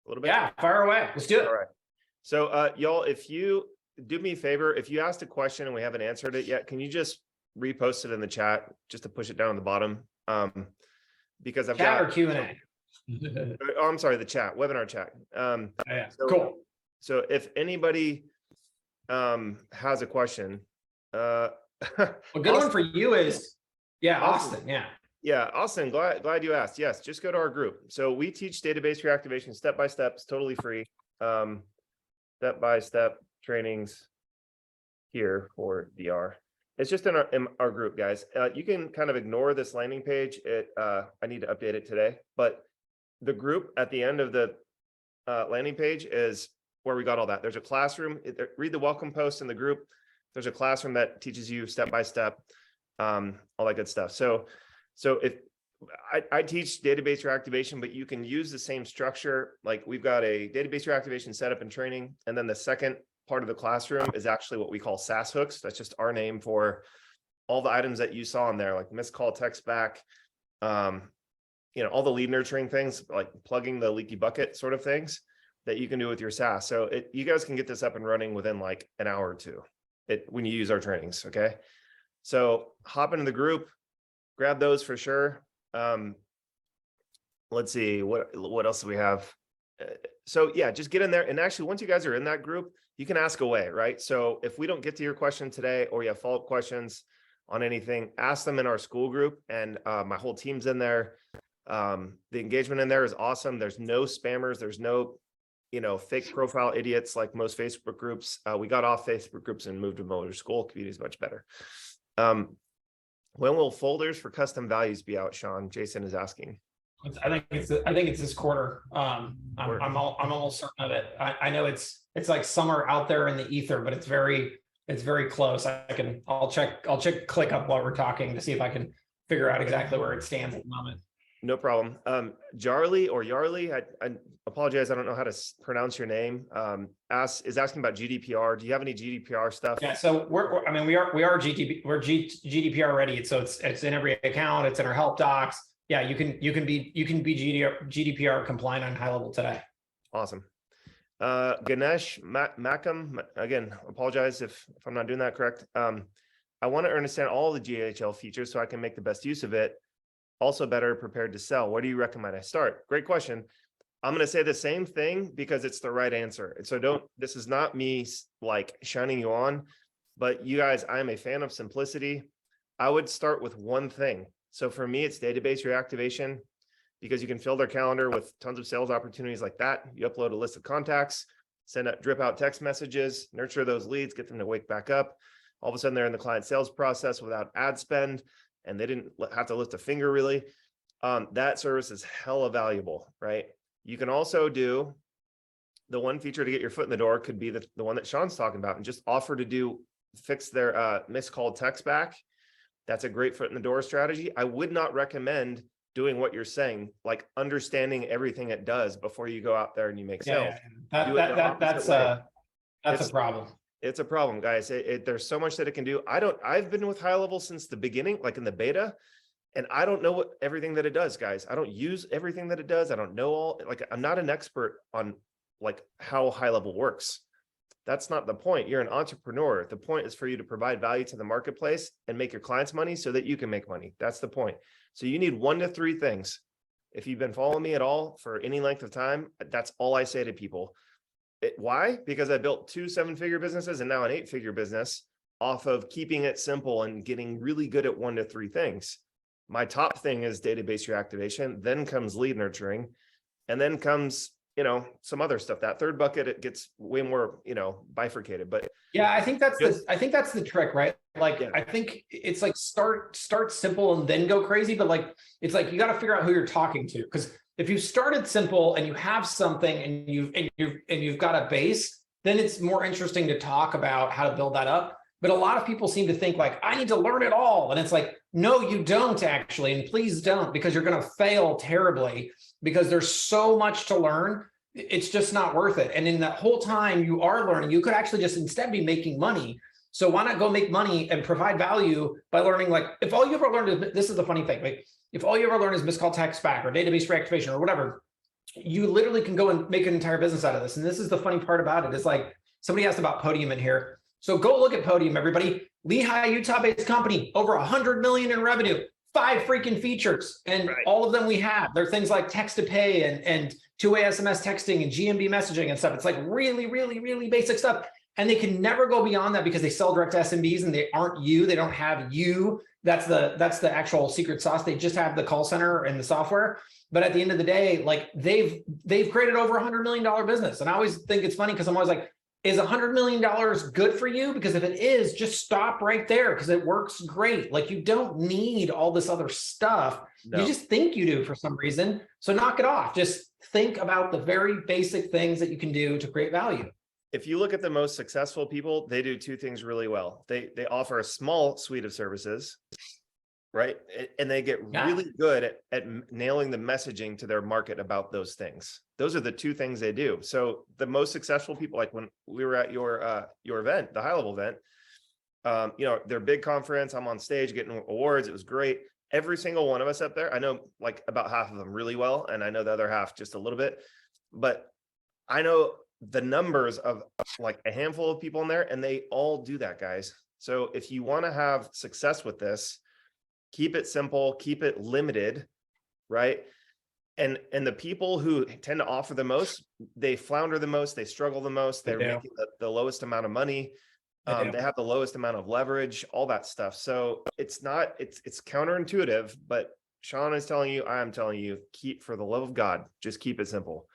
A little bit? Yeah, fire away. Let's do it. All right. So y'all, if you do me a favor, if you asked a question and we haven't answered it yet, can you just repost it in the chat just to push it down on the bottom? Because I've Chat got or Q&A. Oh, I'm sorry, the chat, webinar chat. Yeah, So, cool. So if anybody has a question, A good one for you is, yeah, Austin. Yeah. Yeah, Austin, glad you asked. Yes, just go to our group. So we teach database reactivation step by step. It's totally free. Step by step trainings here for DR. It's just in our group, guys. You can kind of ignore this landing page. I need to update it today, but the group at the end of the landing page is where we got all that. There's a classroom. Read the welcome post in the group. There's a classroom that teaches you step by step, all that good stuff. So if I teach database reactivation, but you can use the same structure. Like we've got a database reactivation setup and training. And then the second part of the classroom is actually what we call SaaS hooks. That's just our name for all the items that you saw in there, like missed call, text back, all the lead nurturing things, like plugging the leaky bucket sort of things that you can do with your SaaS. So you guys can get this up and running within like an hour or two when you use our trainings. Okay. So hop into the group, grab those for sure. Let's see, what else do we have? So yeah, just get in there. And actually, once you guys are in that group, you can ask away, right? So if we don't get to your question today, or you have follow-up questions on anything, ask them in our school group, and my whole team's in there. The engagement in there is awesome. There's no spammers. There's no, fake profile idiots like most Facebook groups. We got off Facebook groups and moved to motor school. Community is much better. When will folders for custom values be out, Shaun? Jason is asking. I think it's this quarter. I'm almost certain of it. I know it's like somewhere out there in the ether, but it's very close. I'll check ClickUp while we're talking to see if I can figure out exactly where it stands at the moment. No problem. Jarly or Yarly, I apologize. I don't know how to pronounce your name. Is asking about GDPR. Do you have any GDPR stuff? Yeah. So we're GDPR ready. So it's in every account. It's in our help docs. Yeah. You can be GDPR compliant on GoHighLevel today. Awesome. Ganesh Makam, again, apologize if I'm not doing that correct. I want to understand all the GHL features so I can make the best use of it. Also better prepared to sell. Where do you recommend I start? Great question. I'm going to say the same thing because it's the right answer. And so this is not me like shining you on, but you guys, I'm a fan of simplicity. I would start with one thing. So for me, it's database reactivation, because you can fill their calendar with tons of sales opportunities like that. You upload a list of contacts, drip out text messages, nurture those leads, get them to wake back up. All of a sudden they're in the client sales process without ad spend, and they didn't have to lift a finger really. That service is hella valuable, right? You can also do the one feature to get your foot in the door, could be the one that Shaun's talking about, and just offer to fix their missed call text back. That's a great foot in the door strategy. I would not recommend doing what you're saying, like understanding everything it does before you go out there and you make sales. That's a problem. It's a problem, guys. There's so much that it can do. I've been with GoHighLevel since the beginning, like in the beta, and I don't know everything that it does, guys. I don't use everything that it does. I don't know I'm not an expert on like how GoHighLevel works. That's not the point. You're an entrepreneur. The point is for you to provide value to the marketplace and make your clients money so that you can make money. That's the point. So you need 1 to 3 things. If you've been following me at all for any length of time, that's all I say to people. Why? Because I built 2 7-figure businesses and now an 8-figure business off of keeping it simple and getting really good at 1 to 3 things. My top thing is database reactivation, then comes lead nurturing, and then comes, some other stuff. That third bucket, it gets way more, bifurcated. But yeah, I think that's the trick, right? Like, yeah. I think it's like start simple and then go crazy, but it's like you got to figure out who you're talking to, because if you started simple and you have something and you've got a base, then it's more interesting to talk about how to build that up. But a lot of people seem to think like, I need to learn it all. And it's like, no, you don't actually. And please don't, because you're going to fail terribly, because there's so much to learn. It's just not worth it. And in that whole time you are learning, you could actually just instead be making money. So why not go make money and provide value by learning? Like, if all you ever learned is, this is the funny thing, like if all you ever learn is missed call text back or database reactivation or whatever, you literally can go and make an entire business out of this. And this is the funny part about it is like, somebody asked about Podium in here. So go look at Podium, everybody. Lehigh, Utah-based company, over 100 million in revenue, 5 freaking features, and all of them we have. There are things like text to pay and two-way SMS texting and GMB messaging and stuff. It's like really, really, really basic stuff. And they can never go beyond that because they sell direct to SMBs and they aren't you. They don't have you. That's the actual secret sauce. They just have the call center and the software. But at the end of the day, like they've created over $100 million business. And I always think it's funny because I'm always like, is $100 million good for you? Because if it is, just stop right there because it works great. Like you don't need all this other stuff. No. You just think you do for some reason. So knock it off. Just think about the very basic things that you can do to create value. If you look at the most successful people, they do 2 things really well. They offer a small suite of services, right? And they get really good at nailing the messaging to their market about those things. Those are the 2 things they do. So the most successful people, like when we were at your event, the GoHighLevel event, you know, their big conference, I'm on stage getting awards. It was great. Every single one of us up there, I know like about half of them really well. And I know the other half just a little bit, but I know the numbers of like a handful of people in there, and they all do that, guys. So if you want to have success with this, keep it simple, keep it limited, right? And the people who tend to offer the most, they flounder the most, they struggle the most, they're making the lowest amount of money. They have the lowest amount of leverage, all that stuff. So it's counterintuitive, but Shaun is telling you, I am telling you, for the love of God, just keep it simple.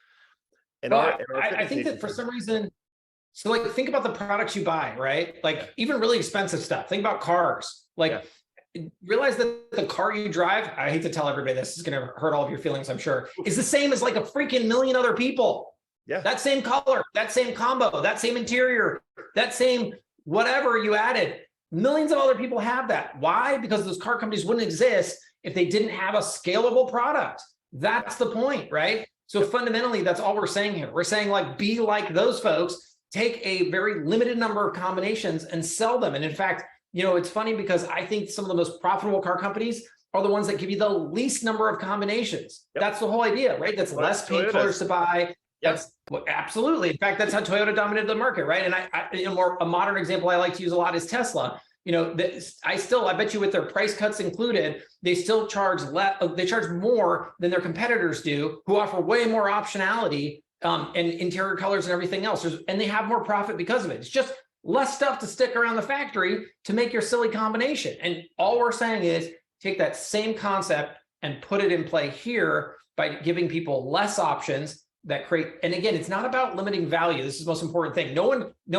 And I think that for some reason, so like think about the products you buy, right? Like even really expensive stuff. Think about cars. Like realize that the car you drive, I hate to tell everybody this, is going to hurt all of your feelings, I'm sure, is the same as like a freaking million other people. Yeah. That same color, that same combo, that same interior, that same whatever you added. Millions of other people have that. Why? Because those car companies wouldn't exist if they didn't have a scalable product. That's the point, right? So fundamentally, that's all we're saying here. We're saying like, be like those folks, take a very limited number of combinations and sell them. And in fact, you know, it's funny because I think some of the most profitable car companies are the ones that give you the least number of combinations. That's the whole idea, right? That's less paint colors to buy. That's absolutely. In fact, that's how Toyota dominated the market, right? And a modern example I like to use a lot is Tesla. You know, I bet you with their price cuts included, they still charge they charge more than their competitors do, who offer way more optionality and interior colors and everything else. And they have more profit because of it. It's just less stuff to stick around the factory to make your silly combination. And all we're saying is take that same concept and put it in play here by giving people less options that create. And again, it's not about limiting value. This is the most important thing. No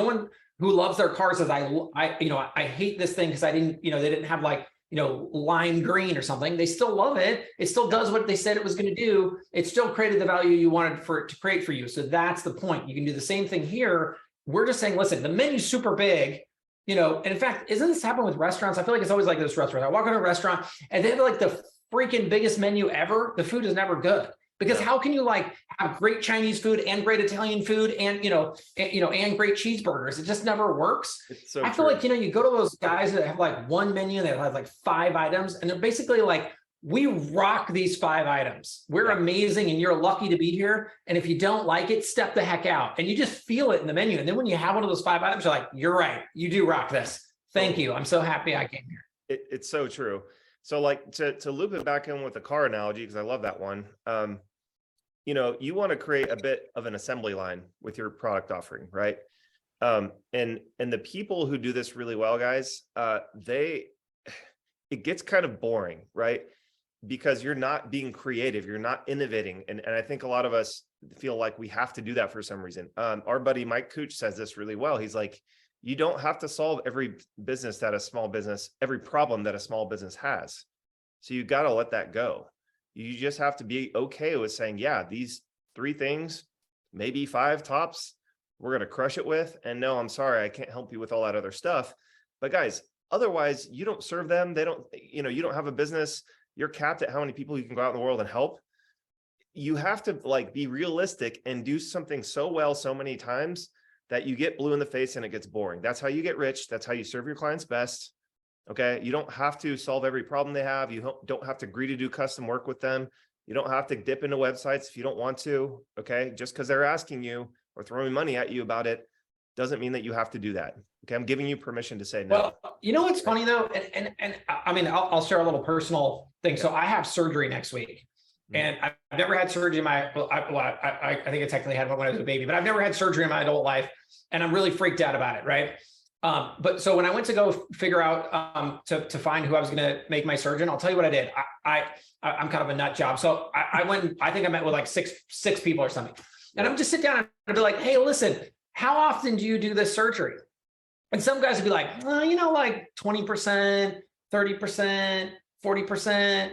one who loves their car says, I hate this thing because they didn't have like, lime green or something. They still love it. It still does what they said it was going to do. It still created the value you wanted for it to create for you. So that's the point. You can do the same thing here. We're just saying, listen, the menu's super big, and in fact, isn't this happening with restaurants? I feel like it's always like this restaurant. I walk into a restaurant and they have like the freaking biggest menu ever. The food is never good. Because how can you like have great Chinese food and great Italian food and and great cheeseburgers? It just never works. So I feel like you go to those guys that have like one menu, they have like 5 items, and they're basically like, we rock these 5 items. We're amazing, and you're lucky to be here. And if you don't like it, step the heck out. And you just feel it in the menu. And then when you have one of those 5 items, you're like, you're right, you do rock this. Thank you. I'm so happy I came here. It's so true. So like to loop it back in with the car analogy, because I love that one. You want to create a bit of an assembly line with your product offering, right? And the people who do this really well, guys, it gets kind of boring, right? Because you're not being creative, you're not innovating. And I think a lot of us feel like we have to do that for some reason. Our buddy Mike Cooch says this really well. He's like, you don't have to solve every problem that a small business has. So you got to let that go. You just have to be okay with saying, yeah, these 3 things, maybe 5 tops, we're going to crush it with. And no, I'm sorry, I can't help you with all that other stuff. But guys, otherwise you don't serve them. They don't, you don't have a business. You're capped at how many people you can go out in the world and help. You have to like be realistic and do something so well so many times that you get blue in the face and it gets boring. That's how you get rich. That's how you serve your clients best. Okay. You don't have to solve every problem they have. You don't have to agree to do custom work with them. You don't have to dip into websites if you don't want to. Okay. Just because they're asking you or throwing money at you about it doesn't mean that you have to do that. Okay. I'm giving you permission to say no. Well, you know what's funny though? And I mean, I'll share a little personal thing. So I have surgery next week. And I've never had surgery in my, I think I technically had one when I was a baby, but I've never had surgery in my adult life. And I'm really freaked out about it, right? But so when I went to go figure out to find who I was going to make my surgeon, I'll tell you what I did. I'm kind of a nut job. So I went, I think I met with like six people or something. And I'm just sit down and be like, hey, listen, how often do you do this surgery? And some guys would be like, you know, like 20%, 30%, 40%.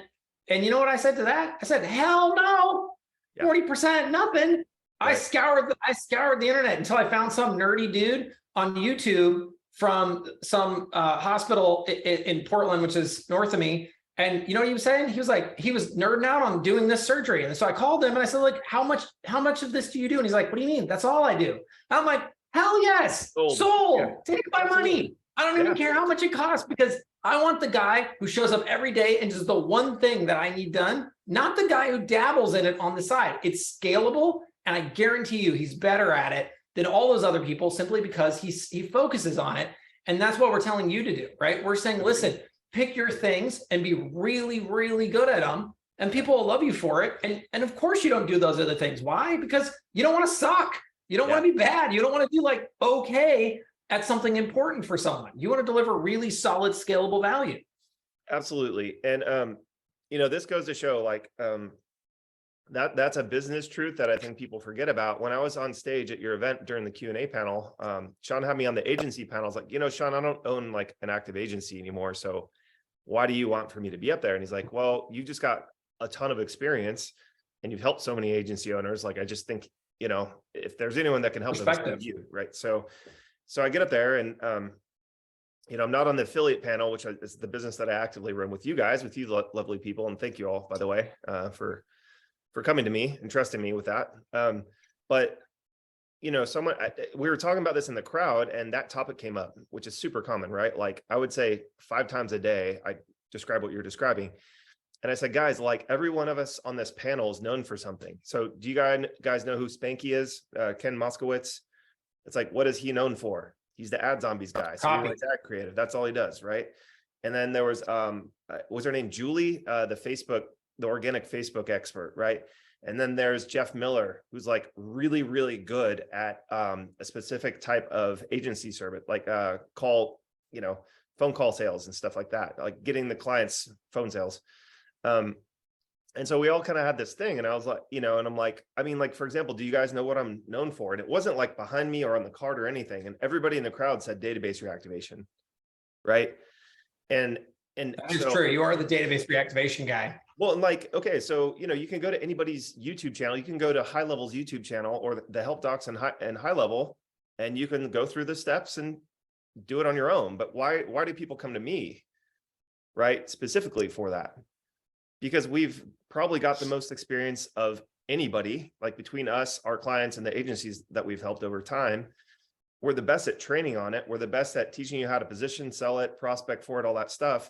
And you know what I said to that? I said, hell no, 40%, nothing. Right. I scoured the internet until I found some nerdy dude on YouTube from some hospital in Portland, which is north of me. And you know what he was saying? He was like, he was nerding out on doing this surgery. And so I called him and I said, like, how much of this do you do? And he's like, what do you mean? That's all I do. I'm like, hell yes, sold. Yeah. Take my money. I don't even care how much it costs, because I want the guy who shows up every day and does the one thing that I need done, not the guy who dabbles in it on the side. It's scalable. And I guarantee you he's better at it than all those other people, simply because he focuses on it. And that's what we're telling you to do, right? We're saying, listen, pick your things and be really, really good at them. And people will love you for it. And of course you don't do those other things. Why? Because you don't want to suck. You don't want to be bad. You don't want to do like, okay, at something important for someone. You want to deliver really solid, scalable value. Absolutely. And, you know, this goes to show like, that's a business truth that I think people forget about. When I was on stage at your event during the Q&A panel, Shaun had me on the agency panel. I was like, you know, Shaun, I don't own like an active agency anymore. So why do you want for me to be up there? And he's like, well, you just got a ton of experience and you've helped so many agency owners. Like, I just think, you know, if there's anyone that can help them, it's you, right? So I get up there and, you know, I'm not on the affiliate panel, which is the business that I actively run with you guys, with you lovely people. And thank you all, by the way, for coming to me and trusting me with that. But, you know, we were talking about this in the crowd and that topic came up, which is super common, right? Like I would say 5 times a day, I describe what you're describing. And I said, guys, like every one of us on this panel is known for something. So do you guys know who Spanky is? Ken Moskowitz. It's like, what is he known for? He's the ad zombies guy. So he writes ad creative. That's all he does, right? And then there was her name Julie, the organic Facebook expert, right? And then there's Jeff Miller, who's like really, really good at a specific type of agency service, like phone call sales and stuff like that, like getting the clients phone sales. And so we all kind of had this thing and I was like, you know, and I'm like, I mean, like, for example, do you guys know what I'm known for? And it wasn't like behind me or on the card or anything. And everybody in the crowd said database reactivation. Right. And that is true. You are the database reactivation guy. Well, and like, okay, so, you know, you can go to anybody's YouTube channel. You can go to GoHighLevel's YouTube channel or the help docs and GoHighLevel, and you can go through the steps and do it on your own. But why do people come to me, right? Specifically for that? Because we've probably got the most experience of anybody, like between us, our clients, and the agencies that we've helped over time. We're the best at training on it. We're the best at teaching you how to position, sell it, prospect for it, all that stuff.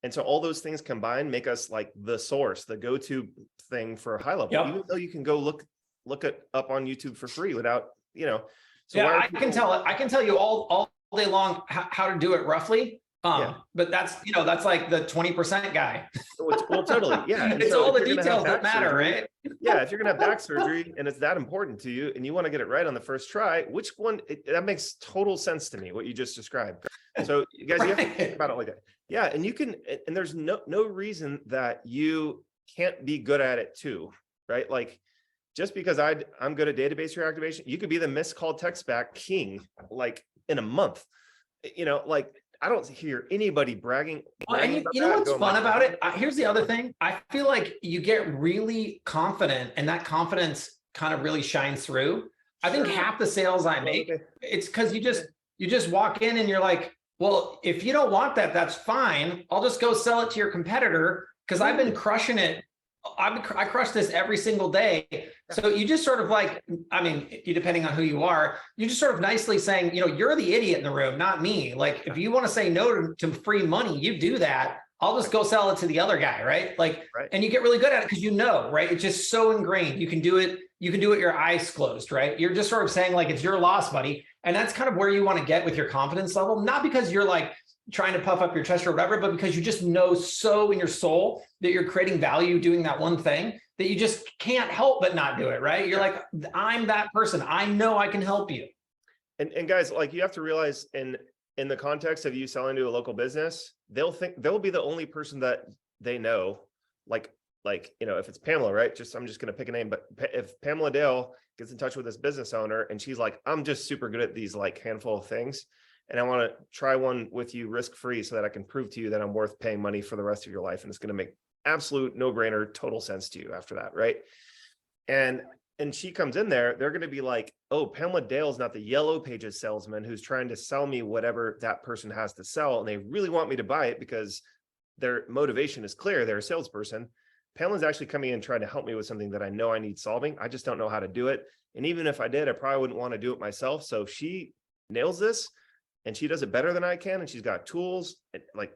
And so all those things combined make us like the source, the go-to thing for a high level, even though you can go look it up on YouTube for free without, you know. So I can tell you all day long how to do it roughly. But that's like the 20% guy. Well, totally. Yeah. It's all the details that matter, right? Yeah. If you're going to have back surgery and it's that important to you and you want to get it right on the first try, which one, that makes total sense to me, what you just described. So you guys, you have to think about it like that. Yeah. And you can, and there's no reason that you can't be good at it too, right? Like just because I'm good at database reactivation, you could be the missed call text back king, like in a month, you know, like, I don't hear anybody bragging. And you know what's fun about it? Here's the other thing. I feel like you get really confident and that confidence kind of really shines through. I think half the sales I make, it's because you just walk in and you're like, well, if you don't want that, that's fine. I'll just go sell it to your competitor because I've been crushing it. I crush this every single day. So you just sort of like, I mean, depending on who you are, you're just sort of nicely saying, you know, you're the idiot in the room, not me. Like if you want to say no to free money, you do that. I'll just go sell it to the other guy, right? Like, and you get really good at it because you know, right? It's just so ingrained. You can do it your eyes closed, right? You're just sort of saying like, it's your loss, buddy. And that's kind of where you want to get with your confidence level, not because you're like trying to puff up your chest or whatever, but because you just know so in your soul that you're creating value doing that one thing that you just can't help but not do it, right? You're like, I'm that person. I know I can help you. And guys, like, you have to realize in the context of you selling to a local business, they'll be the only person that they know. Like, you know, if it's Pamela, right? I'm just going to pick a name, but if Pamela Dale gets in touch with this business owner and she's like, I'm just super good at these like handful of things, and I want to try one with you risk-free so that I can prove to you that I'm worth paying money for the rest of your life. And it's going to make absolute no-brainer, total sense to you after that, right? And she comes in there, they're going to be like, oh, Pamela Dale's not the Yellow Pages salesman who's trying to sell me whatever that person has to sell. And they really want me to buy it because their motivation is clear. They're a salesperson. Pamela's actually coming in trying to help me with something that I know I need solving. I just don't know how to do it. And even if I did, I probably wouldn't want to do it myself. So if she nails this and she does it better than I can, and she's got tools, it like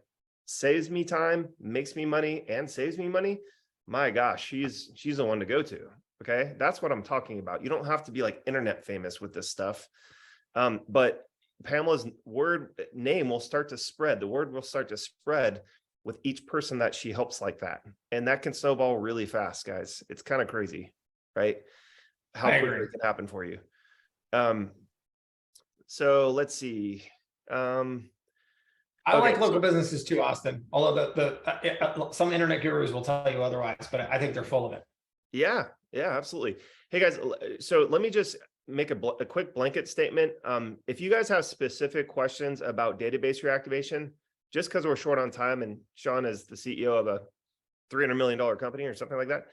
saves me time, makes me money, and saves me money, my gosh, she's the one to go to. Okay, that's what I'm talking about. You don't have to be like internet famous with this stuff. But Pamela's name will start to spread. The word will start to spread with each person that she helps like that. And that can snowball really fast, guys. It's kind of crazy, right? How quickly it can happen for you. So let's see. I like local businesses too, Austin. Although some internet gurus will tell you otherwise, but I think they're full of it. Yeah, absolutely. Hey guys, so let me just make a quick blanket statement. If you guys have specific questions about database reactivation, just because we're short on time and Shaun is the CEO of a $300 million company or something like that,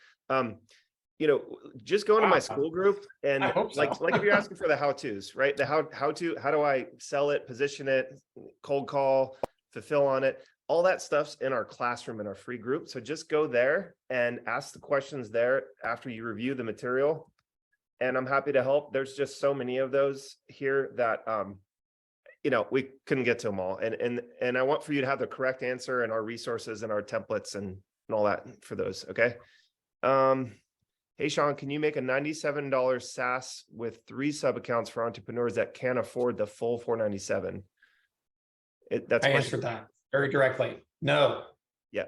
you know, just go into my school group and like if you're asking for the how-tos, right? The how do I sell it, position it, cold call, fulfill on it? All that stuff's in our classroom in our free group. So just go there and ask the questions there after you review the material. And I'm happy to help. There's just so many of those here that, you know, we couldn't get to them all. And I want for you to have the correct answer and our resources and our templates and all that for those. Okay. Hey, Shaun, can you make a $97 SaaS with 3 sub accounts for entrepreneurs that can't afford the full $497? I answered that very directly. No. Yeah.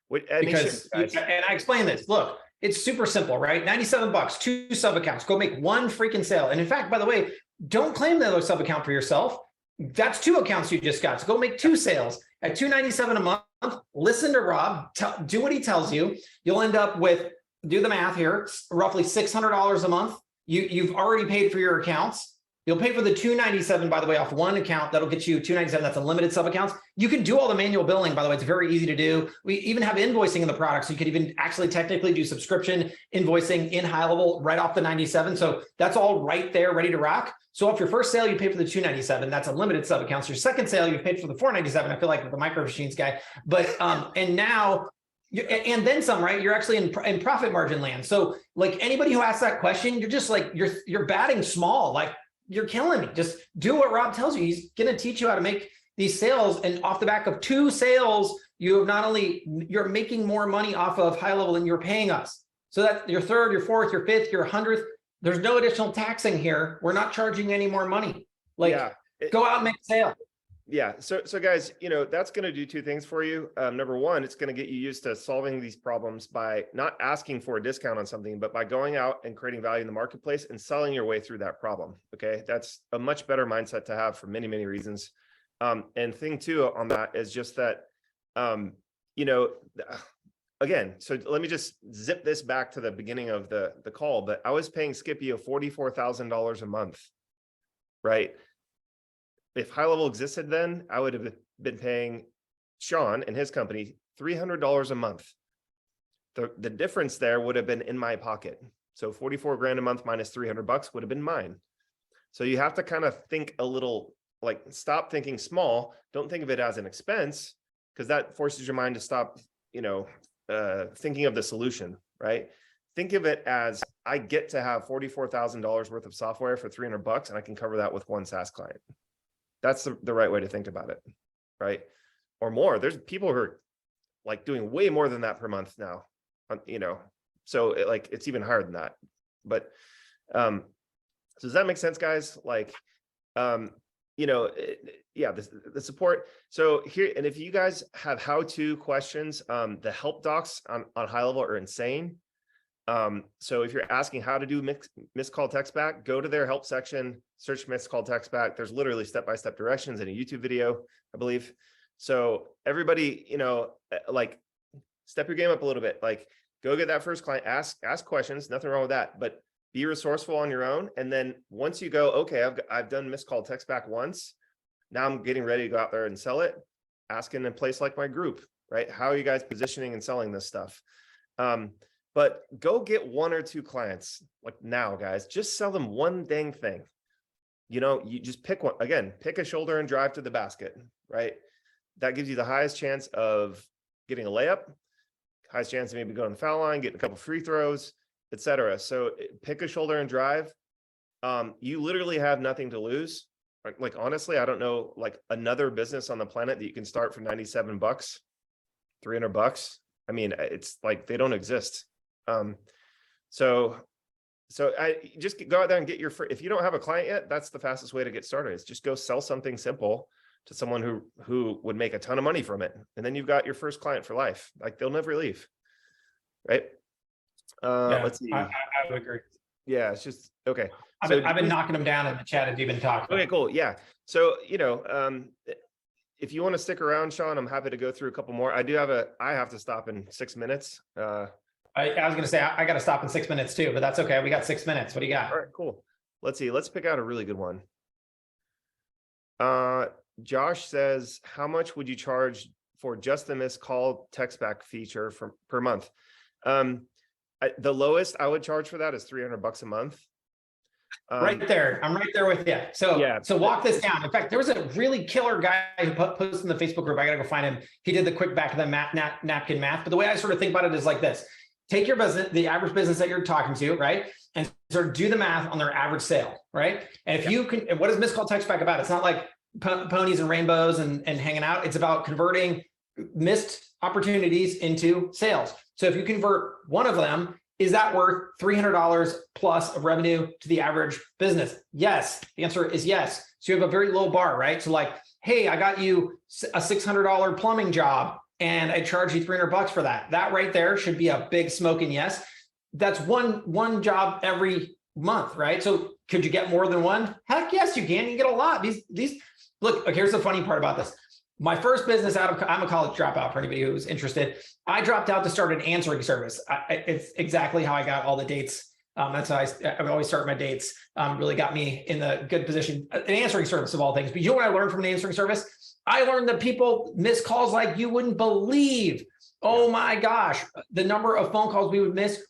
Because, and I explained this, look, it's super simple, right? 97 bucks, 2 sub accounts, go make 1 freaking sale. And in fact, by the way, don't claim the other sub account for yourself. That's 2 accounts you just got. So go make 2 sales at $297 a month. Listen to Rob, do what he tells you. You'll end up with, do the math here, roughly $600 a month. You've already paid for your accounts. You'll pay for the $297, by the way, off 1 account. That'll get you $297. That's unlimited sub accounts. You can do all the manual billing, by the way. It's very easy to do. We even have invoicing in the product. So you could even actually technically do subscription invoicing in HighLevel right off the 97. So that's all right there, ready to rock. So if your first sale, you pay for the $297, that's unlimited sub accounts. Your second sale, you paid for the $497. I feel like with the micro machines guy, but, and now, and then some, right? You're actually in profit margin land. So like anybody who asks that question, you're just like, you're batting small. Like, you're killing me. Just do what Rob tells you. He's going to teach you how to make these sales. And off the back of 2 sales, you have not only, you're making more money off of HighLevel than you're paying us. So that your 3rd, your 4th, your 5th, your 100th, there's no additional taxing here. We're not charging any more money. Like, go out and make a sale. Yeah. So guys, you know, that's going to do 2 things for you. Number one, it's going to get you used to solving these problems by not asking for a discount on something, but by going out and creating value in the marketplace and selling your way through that problem. Okay. That's a much better mindset to have for many, many reasons. And thing 2 on that is just that, you know, again, so let me just zip this back to the beginning of the call, but I was paying Skippy $44,000 a month, right? If HighLevel existed then, I would have been paying Shaun and his company $300 a month. The difference there would have been in my pocket. So 44 grand a month minus 300 bucks would have been mine. So you have to kind of think a little, like, stop thinking small. Don't think of it as an expense, because that forces your mind to stop, you know, thinking of the solution, right? Think of it as, I get to have $44,000 worth of software for 300 bucks, and I can cover that with 1 SaaS client. That's the right way to think about it, right? Or more. There's people who are like doing way more than that per month now, you know, so it's even higher than that. But so does that make sense, guys? Like, you know, yeah, the support. So here, and if you guys have how-to questions, the help docs on GoHighLevel are insane. So if you're asking how to do missed call text back, go to their help section, search missed call text back. There's literally step-by-step directions in a YouTube video, I believe. So everybody, you know, like step your game up a little bit, like go get that first client, ask questions, nothing wrong with that, but be resourceful on your own. And then once you go, okay, I've done missed call text back once. Now I'm getting ready to go out there and sell it. Ask in a place like my group, right? How are you guys positioning and selling this stuff? But go get 1 or 2 clients like now, guys, just sell them one dang thing. You know, you just pick one, again, pick a shoulder and drive to the basket, right? That gives you the highest chance of getting a layup, highest chance of maybe going to the foul line, getting a couple free throws, etc. So pick a shoulder and drive. You literally have nothing to lose. Like, honestly, I don't know, like another business on the planet that you can start for 97 bucks, 300 bucks. I mean, it's like, they don't exist. So I just go out there and get your if you don't have a client yet, that's the fastest way to get started, is just go sell something simple to someone who would make a ton of money from it. And then you've got your first client for life. Like, they'll never leave. Right. Yeah, let's see. I would agree. Yeah, it's just okay. I've been knocking them down in the chat as you've been talking. Okay, cool. Yeah. So, you know, if you want to stick around, Shaun, I'm happy to go through a couple more. I have to stop in 6 minutes. I was going to say, I got to stop in 6 minutes too, but that's okay. We got 6 minutes. What do you got? All right, cool. Let's see. Let's pick out a really good one. Josh says, how much would you charge for just the missed call text back feature per month? The lowest I would charge for that is 300 bucks a month. Right there. I'm right there with you. So, yeah. So walk this down. In fact, there was a really killer guy who posted in the Facebook group. I got to go find him. He did the quick back of the napkin math. But the way I sort of think about it is like this. Take your business, the average business that you're talking to, right? And sort of do the math on their average sale, right? And if you can, what is missed call text back about? It's not like ponies and rainbows and hanging out. It's about converting missed opportunities into sales. So if you convert one of them, is that worth $300 plus of revenue to the average business? Yes. The answer is yes. So you have a very low bar, right? So like, hey, I got you a $600 plumbing job and I charge you 300 bucks for that. That right there should be a big smoking yes. That's one job every month, right? So could you get more than one? Heck yes, you can. You get a lot. These look, here's the funny part about this. My first business I'm a college dropout for anybody who's interested. I dropped out to start an answering service. It's exactly how I got all the dates. That's how I always start my dates. Really got me in the good position. An answering service of all things. But you know what I learned from an answering service? I learned that people miss calls like you wouldn't believe. Oh my gosh, the number of phone calls we would miss,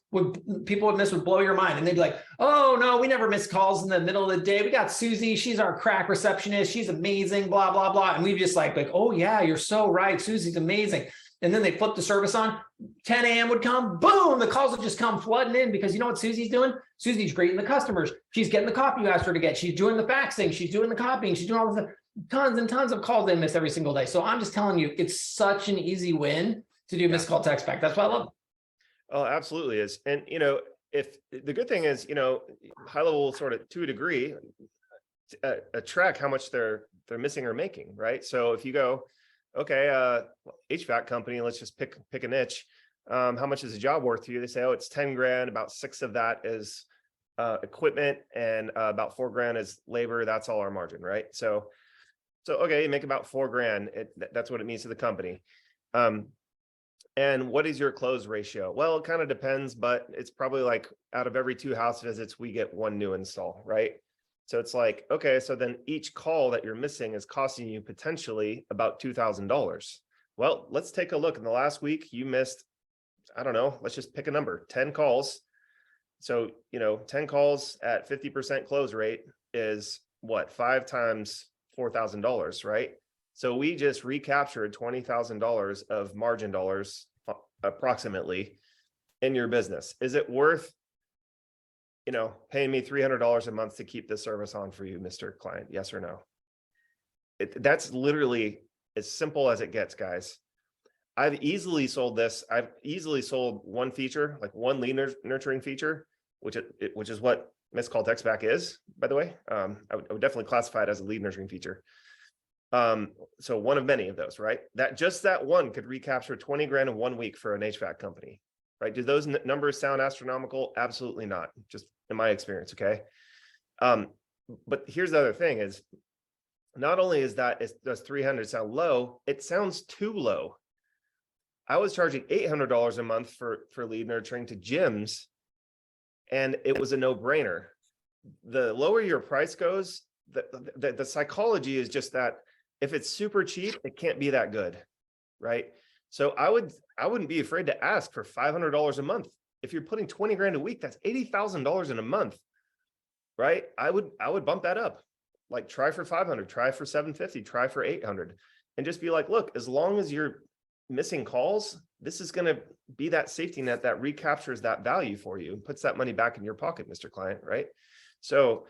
people would miss would blow your mind. And they'd be like, oh no, we never miss calls in the middle of the day. We got Susie, she's our crack receptionist. She's amazing, blah, blah, blah. And we just like, oh yeah, you're so right. Susie's amazing. And then they flip the service on, 10 a.m. would come, boom, the calls would just come flooding in because you know what Susie's doing? Susie's greeting the customers. She's getting the copy you asked her to get. She's doing the faxing. She's doing the copying. She's doing all this, tons and tons of calls they miss every single day. So I'm just telling you, it's such an easy win to do missed call text back. That's why I love it. Oh, absolutely is. And, you know, if the good thing is, you know, GoHighLevel sort of to a degree, track how much they're missing or making, right? So if you go, okay, HVAC company, let's just pick a niche. How much is a job worth to you? They say, oh, it's 10 grand. About 6 of that is equipment and about 4 grand is labor. That's all our margin, right? So okay, you make about 4 grand. That's what it means to the company. And what is your close ratio? Well, it kind of depends, but it's probably like out of every 2 house visits, we get 1 new install, right? So it's like, okay, so then each call that you're missing is costing you potentially about $2,000. Well, let's take a look. In the last week, you missed, I don't know, let's just pick a number, 10 calls. So, you know, 10 calls at 50% close rate is what, 5 times $4,000, right? So we just recaptured $20,000 of margin dollars approximately in your business. Is it worth, you know, paying me $300 a month to keep this service on for you, Mr. Client? Yes or no? That's literally as simple as it gets, guys. I've easily sold this. I've easily sold one feature, like one lead nurturing feature, which is what Missed Call Text Back is, by the way. I would definitely classify it as a lead nurturing feature. So one of many of those, right? That one could recapture 20 grand in 1 week for an HVAC company, right? Do those numbers sound astronomical? Absolutely not, just in my experience, okay? But here's the other thing is, not only is does 300 sound low, it sounds too low. I was charging $800 a month for lead nurturing to gyms, and it was a no-brainer. The lower your price goes, the psychology is just that if it's super cheap, it can't be that good, right? So I wouldn't be afraid to ask for $500 a month. If you're putting 20 grand a week, that's $80,000 in a month, right? I would bump that up. Like, try for 500, try for 750, try for 800, and just be like, look, as long as you're missing calls, this is going to be that safety net that recaptures that value for you and puts that money back in your pocket, Mr. Client, right? So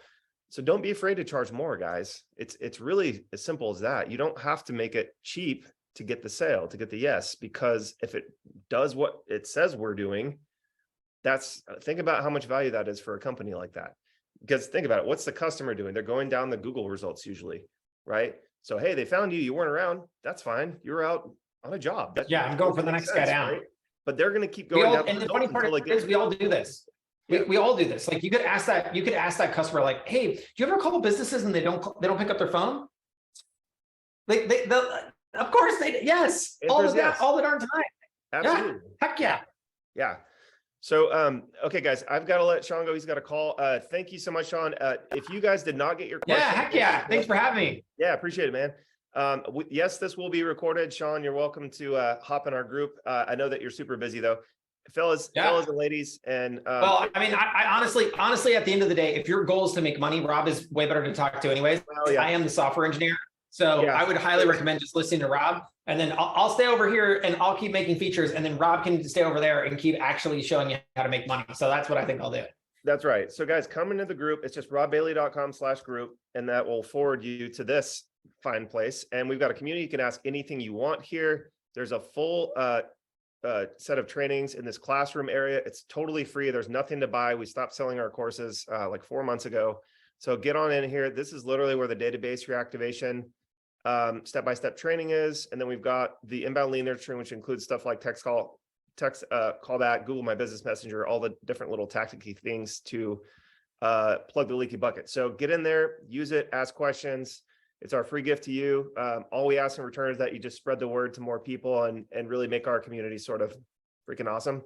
don't be afraid to charge more, guys. It's really as simple as that. You don't have to make it cheap to get the sale, to get the yes, because if it does what it says we're doing, think about how much value that is for a company like that. Because think about it, what's the customer doing? They're going down the Google results usually, right? So, hey, they found you, you weren't around. That's fine. You're out on a job. I'm going for the next guy down. Right? But they're going to keep going down. And the funny part is we all do this. We all do this. Like, you could ask that customer, like, hey, do you ever call businesses and they don't pick up their phone? Like, of course yes, all the darn time. Absolutely. Yeah. Heck yeah. Yeah. So, okay, guys, I've got to let Shaun go. He's got a call. Thank you so much, Shaun. If you guys did not get your question. Yeah, heck yeah. Thanks for having me. Yeah, appreciate it, man. Yes, this will be recorded. Shaun, you're welcome to hop in our group. I know that you're super busy though. Fellas and ladies. And well, I mean, I honestly, at the end of the day, if your goal is to make money, Robb is way better to talk to anyways. Well, yeah. I am the software engineer. So I would highly recommend just listening to Robb, and then I'll stay over here and I'll keep making features, and then Robb can stay over there and keep actually showing you how to make money. So that's what I think I'll do. That's right. So guys, come into the group. It's just robbailey.com/group, and that will forward you to this fine place. And we've got a community. You can ask anything you want here. There's a full set of trainings in this classroom area. It's totally free. There's nothing to buy. We stopped selling our courses like 4 months ago. So get on in here. This is literally where the database reactivation step-by-step training is. And then we've got the inbound lead nurturing, which includes stuff like text callback, Google My Business Messenger, all the different little tactical things to plug the leaky bucket. So get in there, use it, ask questions. It's our free gift to you. All we ask in return is that you just spread the word to more people and really make our community sort of freaking awesome.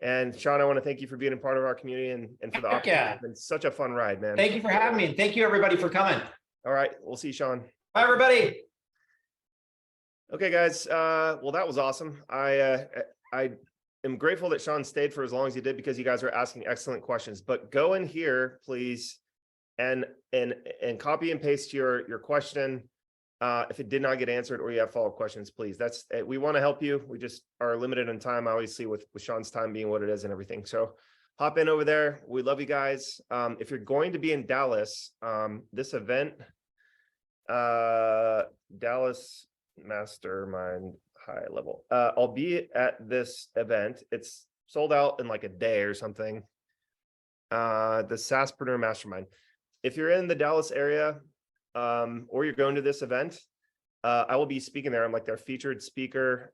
And Shaun, I want to thank you for being a part of our community and for the opportunity. Yeah. It's been such a fun ride, man. Thank you for having me. And thank you everybody for coming. All right. We'll see you, Shaun. Bye, everybody. Okay, guys. Well, that was awesome. I am grateful that Shaun stayed for as long as he did, because you guys are asking excellent questions. But go in here, please, and copy and paste your question. If it did not get answered or you have follow-up questions, please. We want to help you. We just are limited in time, obviously, with Shaun's time being what it is and everything. So hop in over there. We love you guys. If you're going to be in Dallas, this event, Dallas Mastermind High Level, I'll be at this event. It's sold out in like a day or something. The SaaSpreneur Mastermind. If you're in the Dallas area, or you're going to this event, I will be speaking there. I'm like their featured speaker.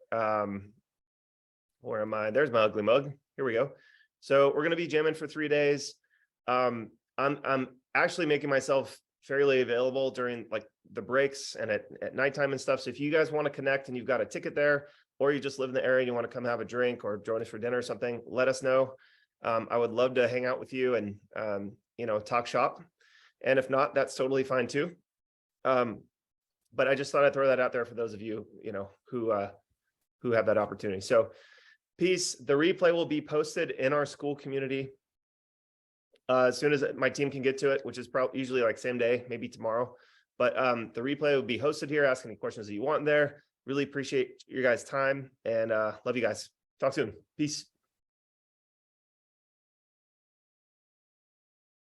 Where am I? There's my ugly mug. Here we go. So we're going to be jamming for 3 days. I'm actually making myself fairly available during like the breaks and at nighttime and stuff. So if you guys want to connect and you've got a ticket there, or you just live in the area and you want to come have a drink or join us for dinner or something, let us know. I would love to hang out with you and, talk shop. And if not, that's totally fine too. But I just thought I'd throw that out there for those of you, who have that opportunity. So peace. The replay will be posted in our school community as soon as my team can get to it, which is probably usually like same day, maybe tomorrow. But the replay will be hosted here. Ask any questions that you want there. Really appreciate your guys' time and love you guys. Talk soon. Peace.